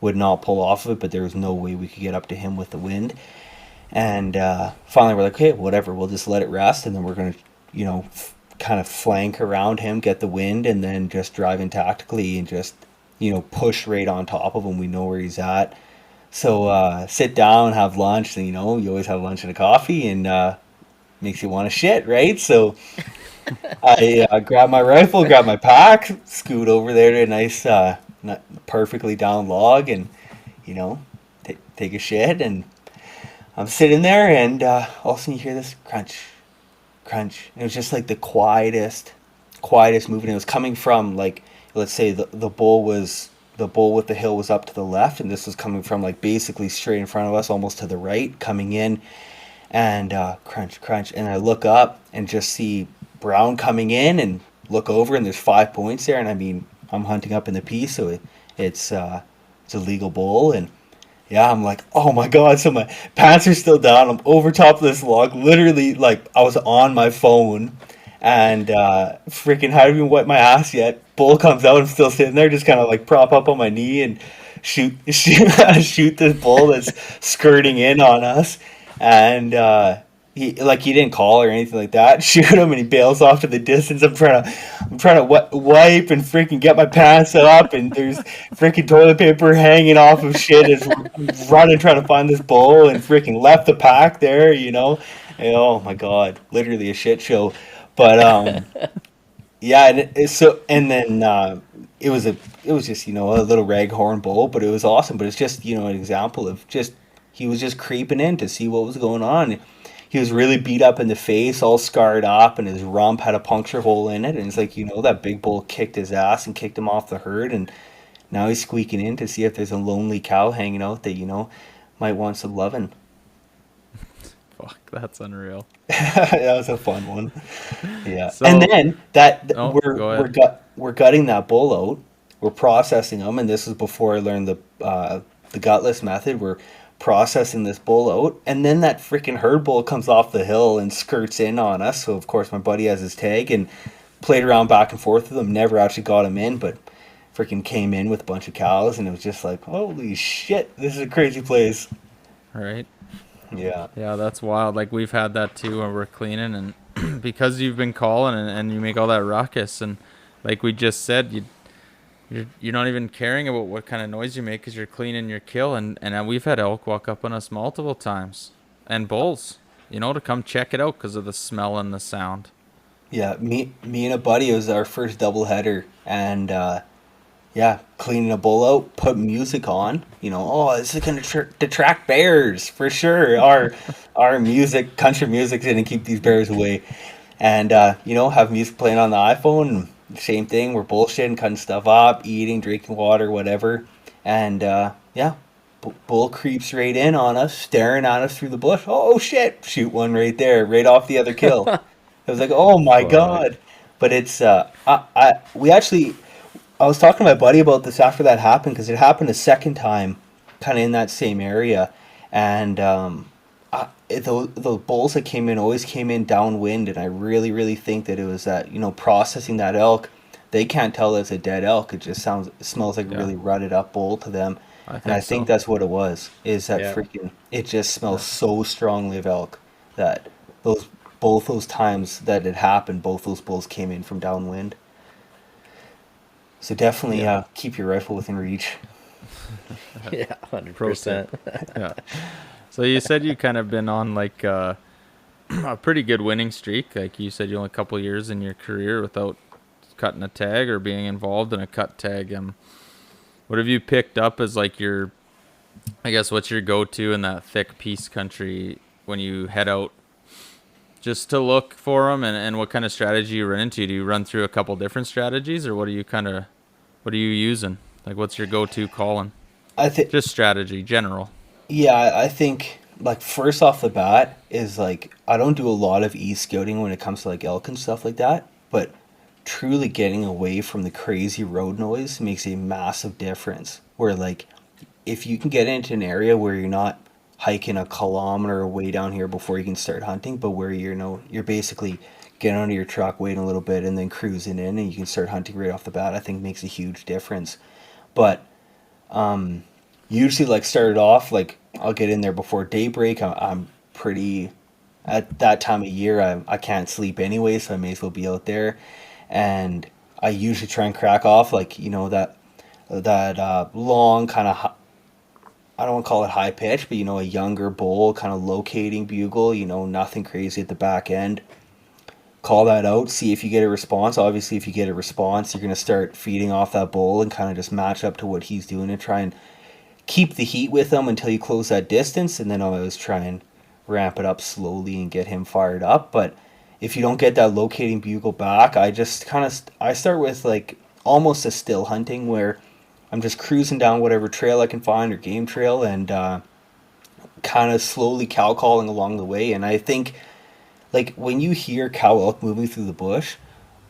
would not pull off of it, but there was no way we could get up to him with the wind. And finally we're like, okay, whatever, we'll just let it rest, and then we're going to kind of flank around him, get the wind, and then just drive in tactically and just push right on top of him. We know where he's at. So sit down, have lunch, and you always have lunch and a coffee, and makes you want to shit, right? So I grab my rifle, grab my pack, scoot over there to a nice perfectly down log, and take a shit. And I'm sitting there, and all of a sudden you hear this crunch, crunch. It was just like the quietest movement. It was coming from, like, let's say the bull with the hill was up to the left, and this was coming from like basically straight in front of us, almost to the right, coming in. And crunch, crunch, and I look up and just see brown coming in, and look over, and there's 5 points there. And I mean, I'm hunting up in the piece, so it's a legal bull. And yeah, I'm like, oh my god. So my pants are still down, I'm over top of this log, literally, like I was on my phone, and freaking hadn't even wet my ass yet. Bull comes out, I'm still sitting there, just kind of like prop up on my knee and shoot shoot this bull that's skirting in on us. And he didn't call or anything like that. Shoot him, and he bails off to the distance. I'm trying to wipe and freaking get my pants up, and there's freaking toilet paper hanging off of shit. It's running trying to find this bull, and freaking left the pack there. And, oh my god, literally a shit show. But yeah, and then it was just a little raghorn bull, but it was awesome. But it's just an example of just, he was just creeping in to see what was going on. He was really beat up in the face, all scarred up, and his rump had a puncture hole in it. And it's like, that big bull kicked his ass and kicked him off the herd, and now he's squeaking in to see if there's a lonely cow hanging out that might want some loving. Fuck, that's unreal. That was a fun one. Yeah. So, and then go ahead. we're gutting that bull out. We're processing them, and this is before I learned the gutless method. We're processing this bull out, and then that freaking herd bull comes off the hill and skirts in on us. So of course my buddy has his tag and played around back and forth with him. Never actually got him in, but freaking came in with a bunch of cows, and it was just like, holy shit, this is a crazy place. Right. Yeah. Yeah, that's wild. Like, we've had that too when we're cleaning, and because you've been calling and you make all that ruckus, and like we just said, you're not even caring about what kind of noise you make because you're cleaning your kill, and we've had elk walk up on us multiple times, and bulls, to come check it out because of the smell and the sound. Yeah, me and a buddy, it was our first double header, and yeah, cleaning a bull out, put music on. This is gonna detract bears for sure. Our music, country music's gonna keep these bears away, and have music playing on the iPhone. Same thing. We're bullshitting, cutting stuff up, eating, drinking water, whatever, and yeah, bull creeps right in on us, staring at us through the bush. Oh shit! Shoot one right there, right off the other kill. I was like, oh my god. But it's I was talking to my buddy about this after that happened because it happened a second time, kind of in that same area, and the bulls that came in always came in downwind, and I really think that it was that processing that elk. They can't tell it's a dead elk. It smells like a really rutted up bull to them, I and I think think so. that's what it was. Is that Yeah. freaking? It just smells so strongly of elk that those both those times that it happened, both those bulls came in from downwind. So definitely Yeah. keep your rifle within reach. Yeah, Pro 100%. tip. Yeah. So you said you kind of been on like a pretty good winning streak. Like you said, you only a couple years in your career without cutting a tag or being involved in a cut tag. What have you picked up as like your, I guess, what's your go-to in that thick peace country when you head out just to look for them, and what kind of strategy you run into? Do you run through a couple different strategies, or what are you using? Like, what's your go-to calling? I think Just strategy, general. Yeah, I think like first off the bat is like I don't do a lot of e-scouting when it comes to like elk and stuff like that, but truly getting away from the crazy road noise makes a massive difference. Where like if you can get into an area where you're not hiking a kilometer away down here before you can start hunting, but where you're basically getting under your truck, waiting a little bit, and then cruising in, and you can start hunting right off the bat. I think makes a huge difference. But usually like started off like I'll get in there before daybreak. I'm pretty at that time of year. I can't sleep anyway, so I may as well be out there. And I usually try and crack off like that long kind of I don't want to call it high pitch, but a younger bull kind of locating bugle. Nothing crazy at the back end. Call that out, see if you get a response. Obviously, if you get a response, you're going to start feeding off that bull and kind of just match up to what he's doing and try and keep the heat with him until you close that distance, and then I'll always try and ramp it up slowly and get him fired up. But if you don't get that locating bugle back, I just I start with like almost a still hunting where I'm just cruising down whatever trail I can find or game trail and kind of slowly cow calling along the way. And I think like when you hear cow elk moving through the bush,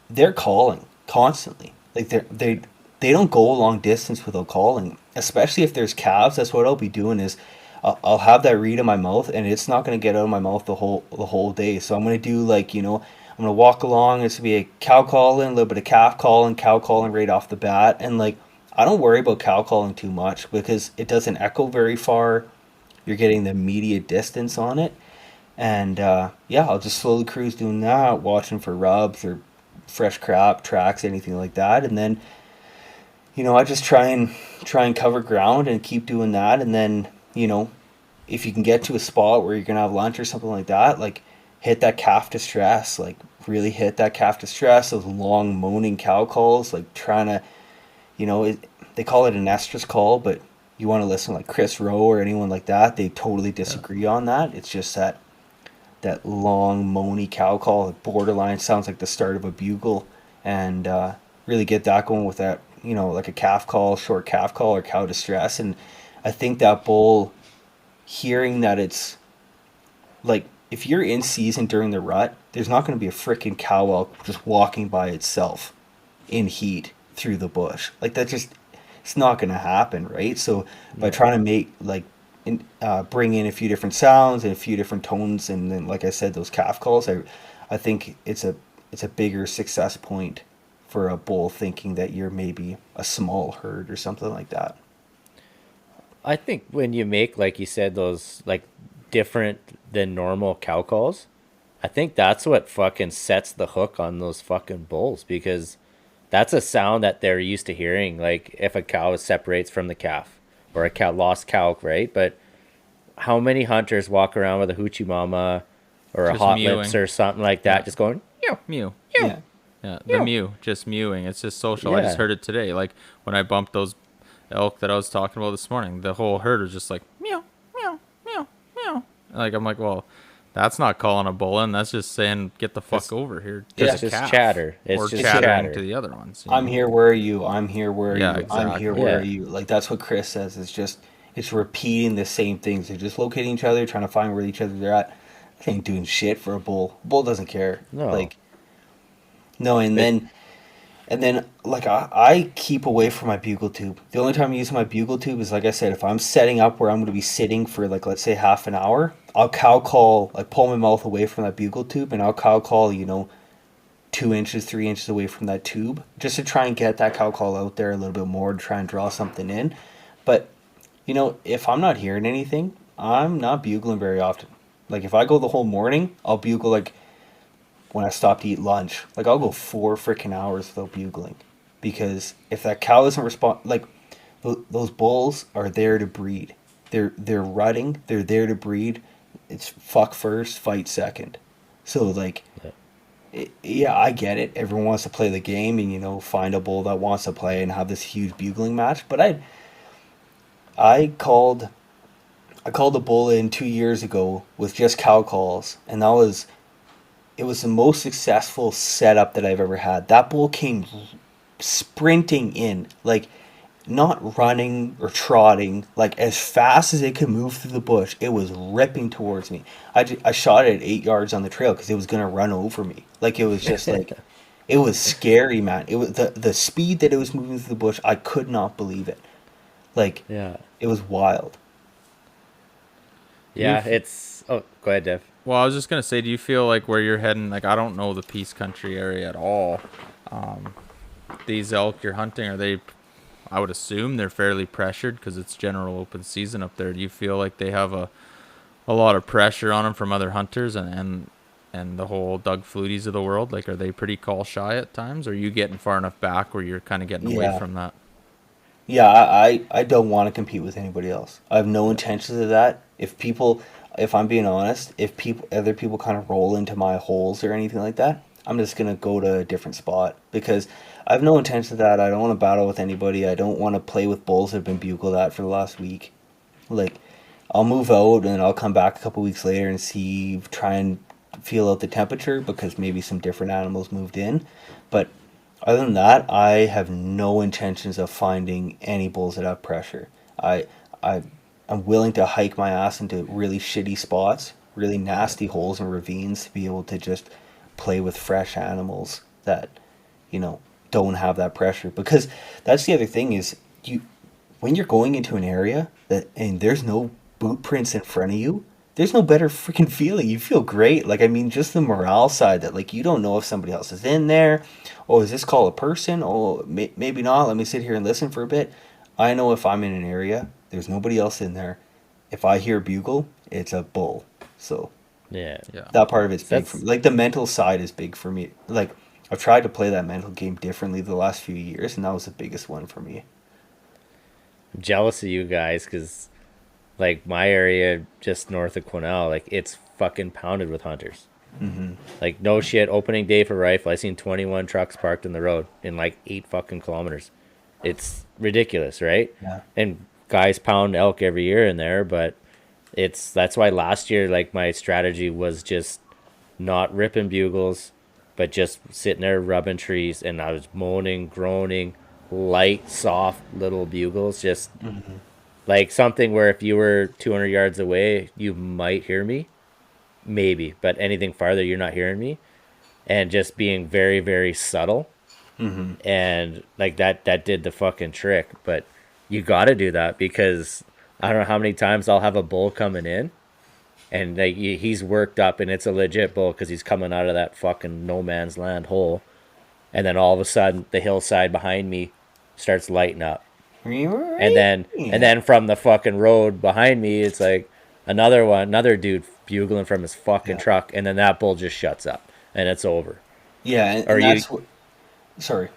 they're calling constantly. Like they don't go a long distance without calling, especially if there's calves. That's what I'll be doing is I'll have that reed in my mouth, and it's not going to get out of my mouth the whole day. So I'm going to do like I'm going to walk along. It's going to be a cow calling, a little bit of calf calling, cow calling right off the bat, and like I don't worry about cow calling too much because it doesn't echo very far. You're getting the immediate distance on it, and yeah, I'll just slowly cruise doing that, watching for rubs or fresh crap tracks, anything like that, and then I just try and cover ground and keep doing that, and then if you can get to a spot where you're gonna have lunch or something like that, like hit that calf distress, like really hit that calf distress, those long moaning cow calls, like trying to, they call it an estrus call, but you want to listen like Chris Rowe or anyone like that, they totally disagree on that. It's just that long moany cow call, like borderline sounds like the start of a bugle, and really get that going with that, like a calf call, short calf call, or cow distress. And I think that bull, hearing that it's like if you're in season during the rut, there's not going to be a freaking cow elk just walking by itself in heat through the bush. Like that just it's not going to happen, right? So by trying to make like bring in a few different sounds and a few different tones, and then like I said, those calf calls, I think it's a bigger success point for a bull thinking that you're maybe a small herd or something like that. I think when you make, like you said, those like different than normal cow calls, I think that's what fucking sets the hook on those fucking bulls, because that's a sound that they're used to hearing. Like if a cow separates from the calf or a cow lost cow, right? But how many hunters walk around with a hoochie mama or a Just hot mewing. lips or something like that, just going, Mew. Mew. Yeah. Yeah, the mew, just mewing. It's just social. I just Yeah. heard it today. Like when I bumped those elk that I was talking about this morning, the whole herd was just like meow, meow, meow, meow. Like I'm like, well, that's not calling a bull in. That's just saying get the fuck over here. it's a just calf. chatter. It's Or just chattering chatter. to the other ones. I'm here, where are you? I'm here, where are Yeah, you? I'm here, exactly. where are Yeah. you? Like that's what Chris says. It's repeating the same things. They're just locating each other, trying to find where each other they're at. They ain't doing shit for a bull. Bull doesn't care. No. Like No, and then like I keep away from my bugle tube. The only time I use my bugle tube is like I said, if I'm setting up where I'm going to be sitting for like let's say half an hour, I'll cow call, like pull my mouth away from that bugle tube, and I'll cow call, 2 inches, 3 inches away from that tube, just to try and get that cow call out there a little bit more to try and draw something in. But if I'm not hearing anything, I'm not bugling very often. Like if I go the whole morning, I'll bugle like when I stop to eat lunch. Like I'll go 4 freaking hours without bugling, because if that cow doesn't respond, like those bulls are there to breed. They're rutting. They're there to breed. It's fuck first, fight second. So like, yeah, I get it. Everyone wants to play the game and find a bull that wants to play and have this huge bugling match. But I called a bull in 2 years ago with just cow calls, and it was the most successful setup that I've ever had. That bull came sprinting in, like not running or trotting, like as fast as it could move through the bush. It was ripping towards me. I shot it at 8 yards on the trail because it was gonna run over me. Like it was just like, it was scary, man. It was the speed that it was moving through the bush. I could not believe it. Like Yeah. it was wild. Yeah, it's... Oh, go ahead, Dev. Well, I was just gonna say, do you feel like where you're heading? Like, I don't know the Peace Country area at all. These elk you're hunting, are they? I would assume they're fairly pressured because it's general open season up there. Do you feel like they have a lot of pressure on them from other hunters and the whole Doug Flutys of the world? Like, are they pretty call shy at times? Or are you getting far enough back where you're kind of getting away Yeah. from that? Yeah, I don't want to compete with anybody else. I have no intentions of that. If I'm being honest, if other people kind of roll into my holes or anything like that, I'm just gonna go to a different spot, because I have no intention of that. I don't want to battle with anybody. I don't want to play with bulls that have been bugled at for the last week. Like, I'll move out and I'll come back a couple weeks later and try and feel out the temperature, because maybe some different animals moved in. But other than that, I have no intentions of finding any bulls that have pressure. I'm willing to hike my ass into really shitty spots, really nasty holes and ravines, to be able to just play with fresh animals that, don't have that pressure. Because that's the other thing is, when you're going into an area and there's no boot prints in front of you, there's no better freaking feeling. You feel great. Like, I mean, just the morale side, that like you don't know if somebody else is in there. Oh, is this call a person? Oh, maybe not. Let me sit here and listen for a bit. I know if I'm in an area, there's nobody else in there. If I hear bugle, it's a bull. So Yeah. Yeah. that part of it's big That's- for me. Like the mental side is big for me. Like, I've tried to play that mental game differently the last few years, and that was the biggest one for me. I'm jealous of you guys because, like, my area just north of Quesnel, like, it's fucking pounded with hunters. Like, no shit, opening day for rifle, I seen 21 trucks parked in the road in like 8 fucking kilometers. It's ridiculous, right? Yeah. And guys pound elk every year in there, but that's why last year, like, my strategy was just not ripping bugles, but just sitting there rubbing trees, and I was moaning, groaning, light, soft little bugles, just like something where if you were 200 yards away, you might hear me, maybe, but anything farther, you're not hearing me, and just being very, very subtle. And like that did the fucking trick. But you got to do that, because I don't know how many times I'll have a bull coming in, and like he's worked up, and it's a legit bull because he's coming out of that fucking no man's land hole, and then all of a sudden the hillside behind me starts lighting up, and then from the fucking road behind me, it's like another dude bugling from his fucking truck, and then that bull just shuts up, and it's over. Yeah, and Or that's what. Sorry.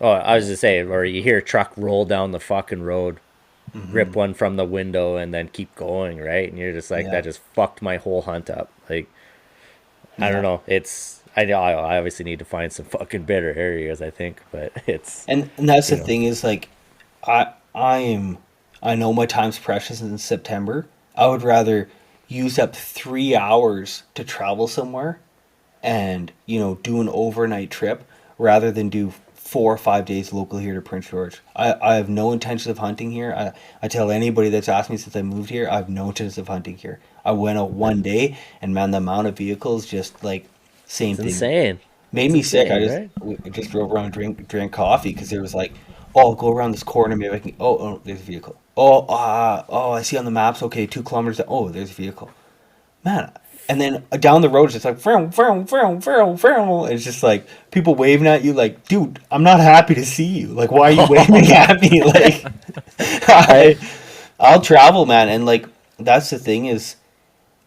Oh, I was just saying, or you hear a truck roll down the fucking road, rip one from the window, and then keep going, right? And you're just like, Yeah. that just fucked my whole hunt up. Like, I Yeah. don't know. I obviously need to find some fucking better areas, I think, but it's... And that's the You know. thing is, like, I know my time's precious in September. I would rather use up 3 hours to travel somewhere and do an overnight trip, rather than do 4 or 5 days local here to Prince George. I have no intention of hunting here. I tell anybody that's asked me since I moved here, I have no intention of hunting here. I went out one day, and man, the amount of vehicles, just like, same It's thing. insane. made It's me sick. insane, right? I just drove around, drank coffee because there was like, oh, I'll go around this corner, maybe I can. Oh, there's a vehicle. Oh, I see on the maps. Okay, 2 kilometers. Oh, there's a vehicle. Man, and then down the road, it's just like, vroom, vroom, vroom, vroom, vroom. It's just like people waving at you, like, dude, I'm not happy to see you. Like, why are you waving at me? Like, I, I'll travel, man, and like that's the thing is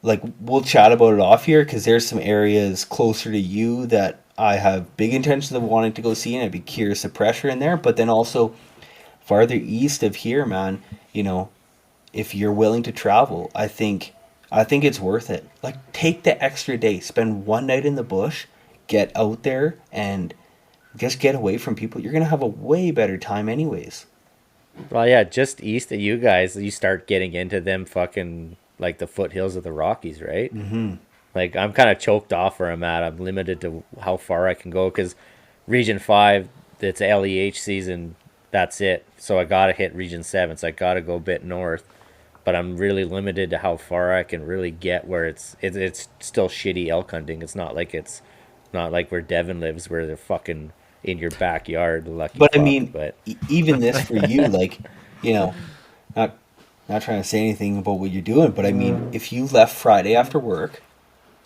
like we'll chat about it off here because there's some areas closer to you that I have big intentions of wanting to go see, and I'd be curious the pressure in there. But then also farther east of here, man, you know, if you're willing to travel, I think it's worth it. Like take the extra day, spend one night in the bush, get out there and just get away from people. You're gonna have a way better time anyways. Well, yeah, just east of you guys, you start getting into them fucking like the foothills of the Rockies, right? Mm-hmm. Like I'm kind of choked off where I'm at. I'm limited to how far I can go because Region 5, it's LEH season. That's it. So I gotta hit Region 7. So I gotta go a bit north. But I'm really limited to how far I can really get where it's still shitty elk hunting. It's not like where Devin lives where they're fucking in your backyard, lucky But I fuck. mean, But even this for you, like, you know, not not trying to say anything about what you're doing, but I mean, if you left Friday after work,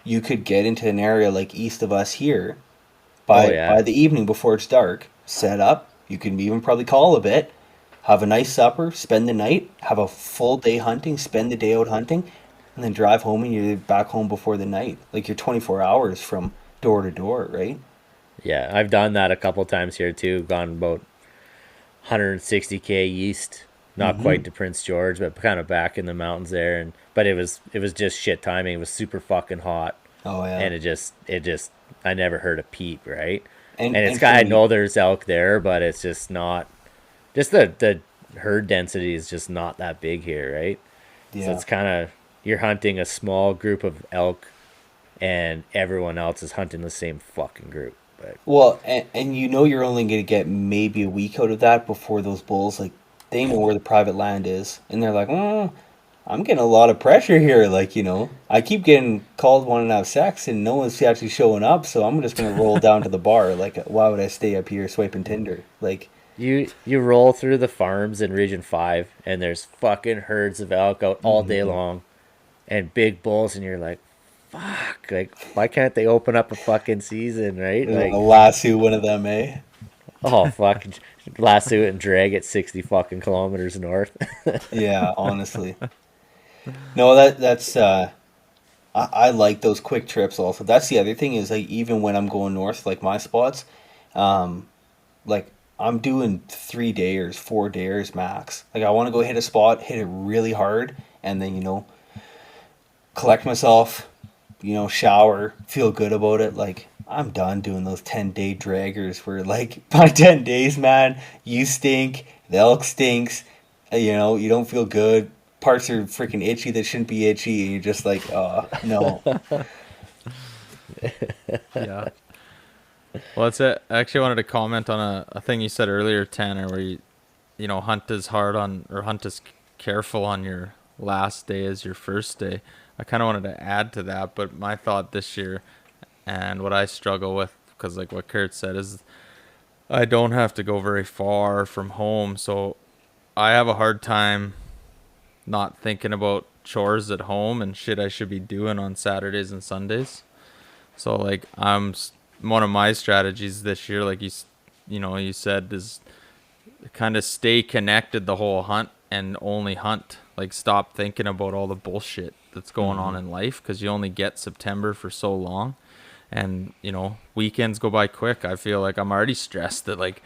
you could get into an area like east of us here oh by yeah, the evening before it's dark. Set up. You can even probably call a bit, have a nice supper, spend the night, have a full day hunting, spend the day out hunting, and then drive home and you're back home before the night. Like you're 24 hours from door to door, right? yeah. I've done that a couple times here too. Gone about 160K east, not Mm-hmm. quite to Prince George, but kind of back in the mountains there. And but it was just shit timing. It was super fucking hot, Oh yeah. and it just I never heard a peep, right? And And it's and for got I me, know there's elk there, but it's just not just the herd density is just not that big here, right? So yeah. it's kind of you're hunting a small group of elk, and everyone else is hunting the same fucking group. But Well, and you know you're only going to get maybe a week out of that before those bulls, like, they know where the private land is. And they're like, I'm getting a lot of pressure here. Like, I keep getting called wanting to have sex and no one's actually showing up. So I'm just going to roll down to the bar. Like, why would I stay up here swiping Tinder? Like, you roll through the farms in Region 5, and there's fucking herds of elk out all day mhm. long, and big bulls, and you're like, fuck, like why can't they open up a fucking season, right? A Like, lasso one of them, eh? oh fuck, lasso it and drag it 60 fucking kilometers north. Yeah, honestly. No, I like those quick trips also. That's the other thing is like even when I'm going north, like my spots, um, like I'm doing 3 days, 4 days max. Like I want to go hit a spot, hit it really hard, and then collect myself, shower, feel good about it. Like I'm done doing those 10-day draggers where like by 10 days, man, you stink, the elk stinks, you don't feel good. Parts are freaking itchy that shouldn't be itchy, and you're just like, oh no. Yeah. Well, that's it. I actually wanted to comment on a thing you said earlier, Tanner, where hunt as hard on, or hunt as careful on your last day as your first day. I kind of wanted to add to that, but my thought this year and what I struggle with, because like what Kurt said, is I don't have to go very far from home, so I have a hard time not thinking about chores at home and shit I should be doing on Saturdays and Sundays. So like one of my strategies this year, like you said, is kind of stay connected the whole hunt and only hunt. Like stop thinking about all the bullshit that's going on Hmm. in life because you only get September for so long, and weekends go by quick. I feel like I'm already stressed that like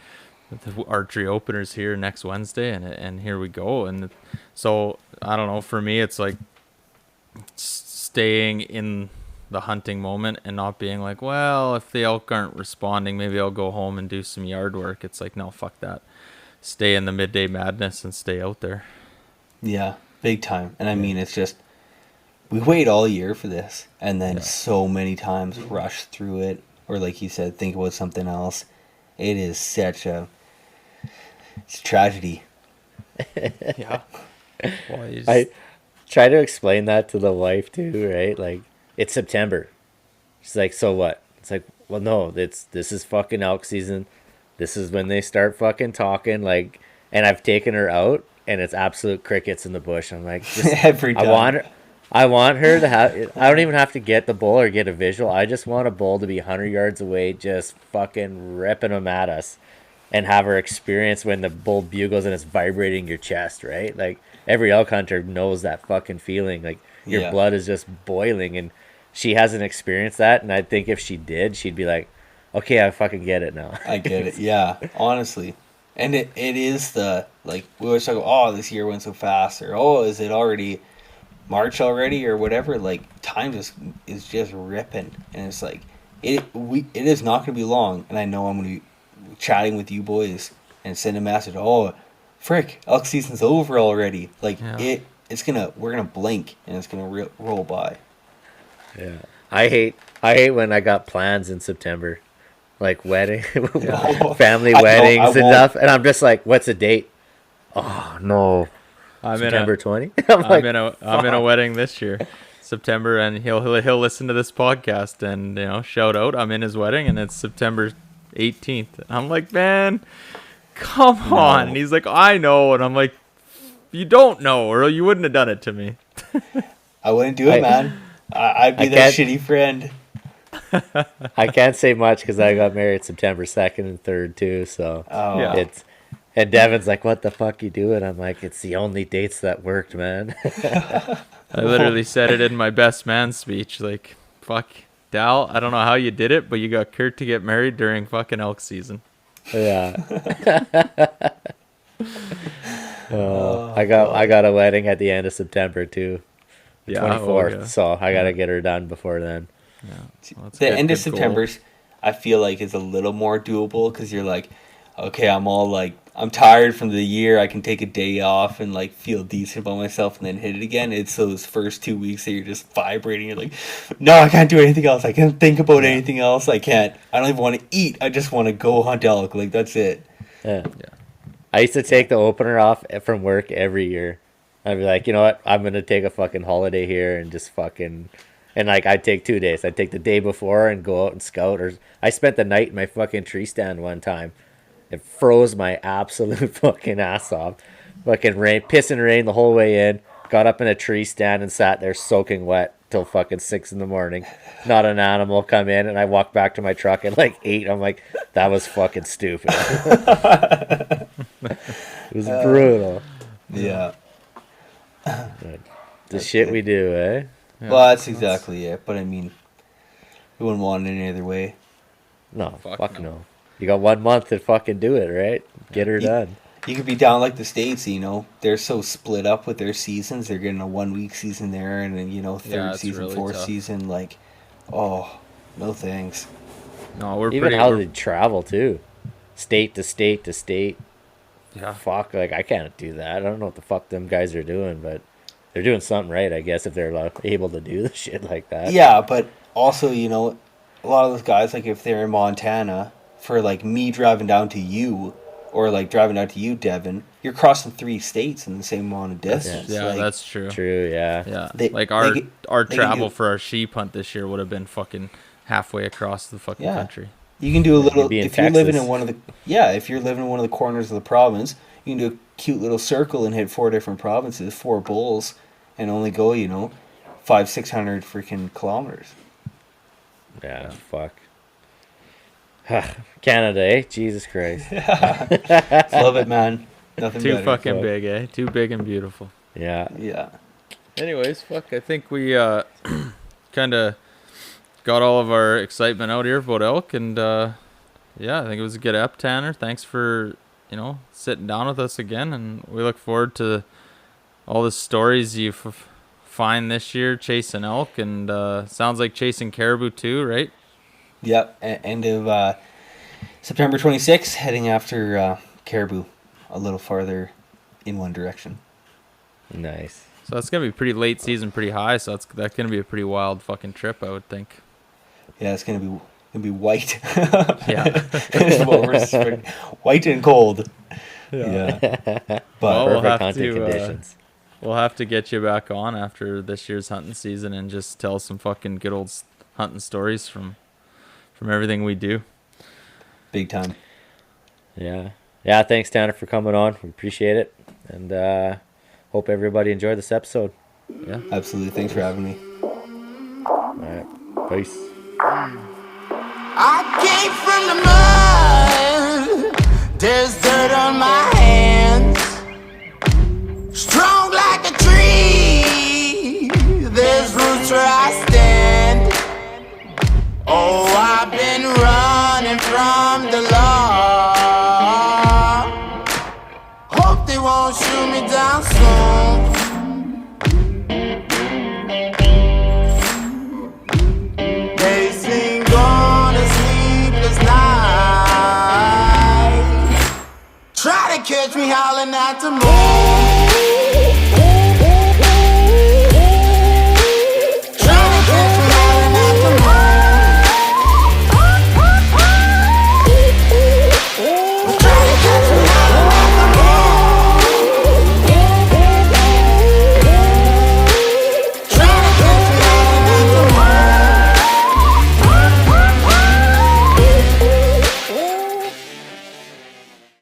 the archery opener's here next Wednesday, and here we go. And so I don't know. For me, it's like staying in the hunting moment and not being like, well, if the elk aren't responding, maybe I'll go home and do some yard work. It's like, no, fuck that. Stay in the midday madness and stay out there. Yeah, big time. And I Yeah. mean, it's just we wait all year for this, and then Yeah. so many times rush through it, or like you said, think about something else. It is it's a tragedy. Yeah. Well, you I just, try to explain that to the wife too, right? Like it's September. She's like, so what? It's like, well, no, this is fucking elk season. This is when they start fucking talking. Like, and I've taken her out, and it's absolute crickets in the bush. I'm like, just, Every time. I want her to have. I don't even have to get the bull or get a visual. I just want a bull to be 100 yards away, just fucking ripping them at us, and have her experience when the bull bugles and it's vibrating your chest, right? Like every elk hunter knows that fucking feeling. Like your Yeah. blood is just boiling, and she hasn't experienced that. And I think if she did, she'd be like, okay, I fucking get it now. I get it. Yeah, honestly. And it is the, like, we always talk about, oh, this year went so fast, or, oh, is it already March already, or whatever. Like, time is just ripping. And it's like, it is not going to be long. And I know I'm going to be chatting with you boys and send a message, oh, frick, elk season's over already. Like, Yeah. we're going to blink, and it's going to roll by. Yeah, I hate when I got plans in September, like wedding, family weddings and stuff, and I'm just like, what's the date? Oh no, September 20. I'm in a wedding this year, September, and he'll listen to this podcast and shout out. I'm in his wedding, and it's September 18th. And I'm like, man, come on. And he's like, I know, and I'm like, you don't know, or you wouldn't have done it to me. I wouldn't do it, man. I'd be that shitty friend. I can't say much because I got married September 2nd and 3rd too. So Yeah. and Devin's like, "What the fuck you doing?" I'm like, "It's the only dates that worked, man." I literally said it in my best man speech. Like, fuck, Dal, I don't know how you did it, but you got Kurt to get married during fucking elk season. Yeah. I got a wedding at the end of September too. Yeah, 24th. oh, yeah. So I gotta get her done before then. Yeah. Well, that's The good- end of good goal. September's, I feel like, is a little more doable because you're like, okay, I'm tired from the year. I can take a day off and like feel decent about myself and then hit it again. It's those first 2 weeks that you're just vibrating. You're like, no, I can't do anything else. I can't think about anything else. I don't even want to eat. I just want to go hunt elk. Like, that's it. Yeah. I used to take the opener off from work every year. I'd be like, you know what? I'm gonna take a fucking holiday here and just fucking, and like I'd take 2 days. I'd take the day before and go out and scout. Or I spent the night in my fucking tree stand one time. It froze my absolute fucking ass off. Fucking rain, piss and rain the whole way in. Got up in a tree stand and sat there soaking wet till fucking 6 a.m. Not an animal come in, and I walked back to my truck at like 8. I'm like, that was fucking stupid. It was brutal. Yeah. The shit we do, eh? Yeah, Well, that's exactly it. But I mean, we wouldn't want it any other way. No, Fuck fuck no. no. You got 1 month to fucking do it, right? Get her done. You could be down like the States, they're so split up with their seasons. They're getting a 1 week season there, and then, third it's season, really fourth tough. season. Like, oh, no thanks. No, we're Even pretty. how we're- they travel too, state to state to state. yeah. Fuck, like I can't do that. I don't know what the fuck them guys are doing, but they're doing something right, I guess, if they're able to do the shit like that. Yeah, but also, a lot of those guys, like, if they're in Montana, for, like, me driving down to you, or, like, driving down to you, Devin, you're crossing 3 states in the same amount of distance. Yeah, Like, that's true. True, yeah. Yeah, They- like they our can- our they can travel do- for our sheep hunt this year would have been fucking halfway across the fucking Yeah. country. You can do a little, be in if you're living Texas. in if you're living in one of the corners of the province, you can do a cute little circle and hit 4 different provinces, 4 bulls, and only go, 500-600 freaking kilometers. Yeah, fuck. Canada, eh? Jesus Christ. Love it, man. Nothing Too better. fucking fuck. big, eh? Too big and beautiful. Yeah. Yeah. Anyways, fuck, I think we kind of got all of our excitement out here about elk, and yeah, I think it was a good ep, Tanner. Thanks for sitting down with us again, and we look forward to all the stories you find this year chasing elk, and sounds like chasing caribou too, right? Yep. End of September 26th, heading after caribou, a little farther in one direction. Nice. So that's gonna be pretty late season, pretty high. So that's gonna be a pretty wild fucking trip, I would think. Yeah, it's gonna be white. Yeah. It's what we're expecting. White and cold. Yeah. But Well, we'll Perfect have hunting to, conditions. We'll have to get you back on after this year's hunting season and just tell some fucking good old hunting stories from from everything we do. Big time. Yeah. Yeah, thanks, Tanner, for coming on. We appreciate it. And hope everybody enjoyed this episode. Yeah. Absolutely. Thanks for having me. All right. Peace. I came from the mud. There's dirt on my hands. Strong like a tree. There's roots where I stand. Oh, I've been running from the law. Hope they won't shoot me down soon. They sing on a sleepless night. Try to catch me howling at the moon.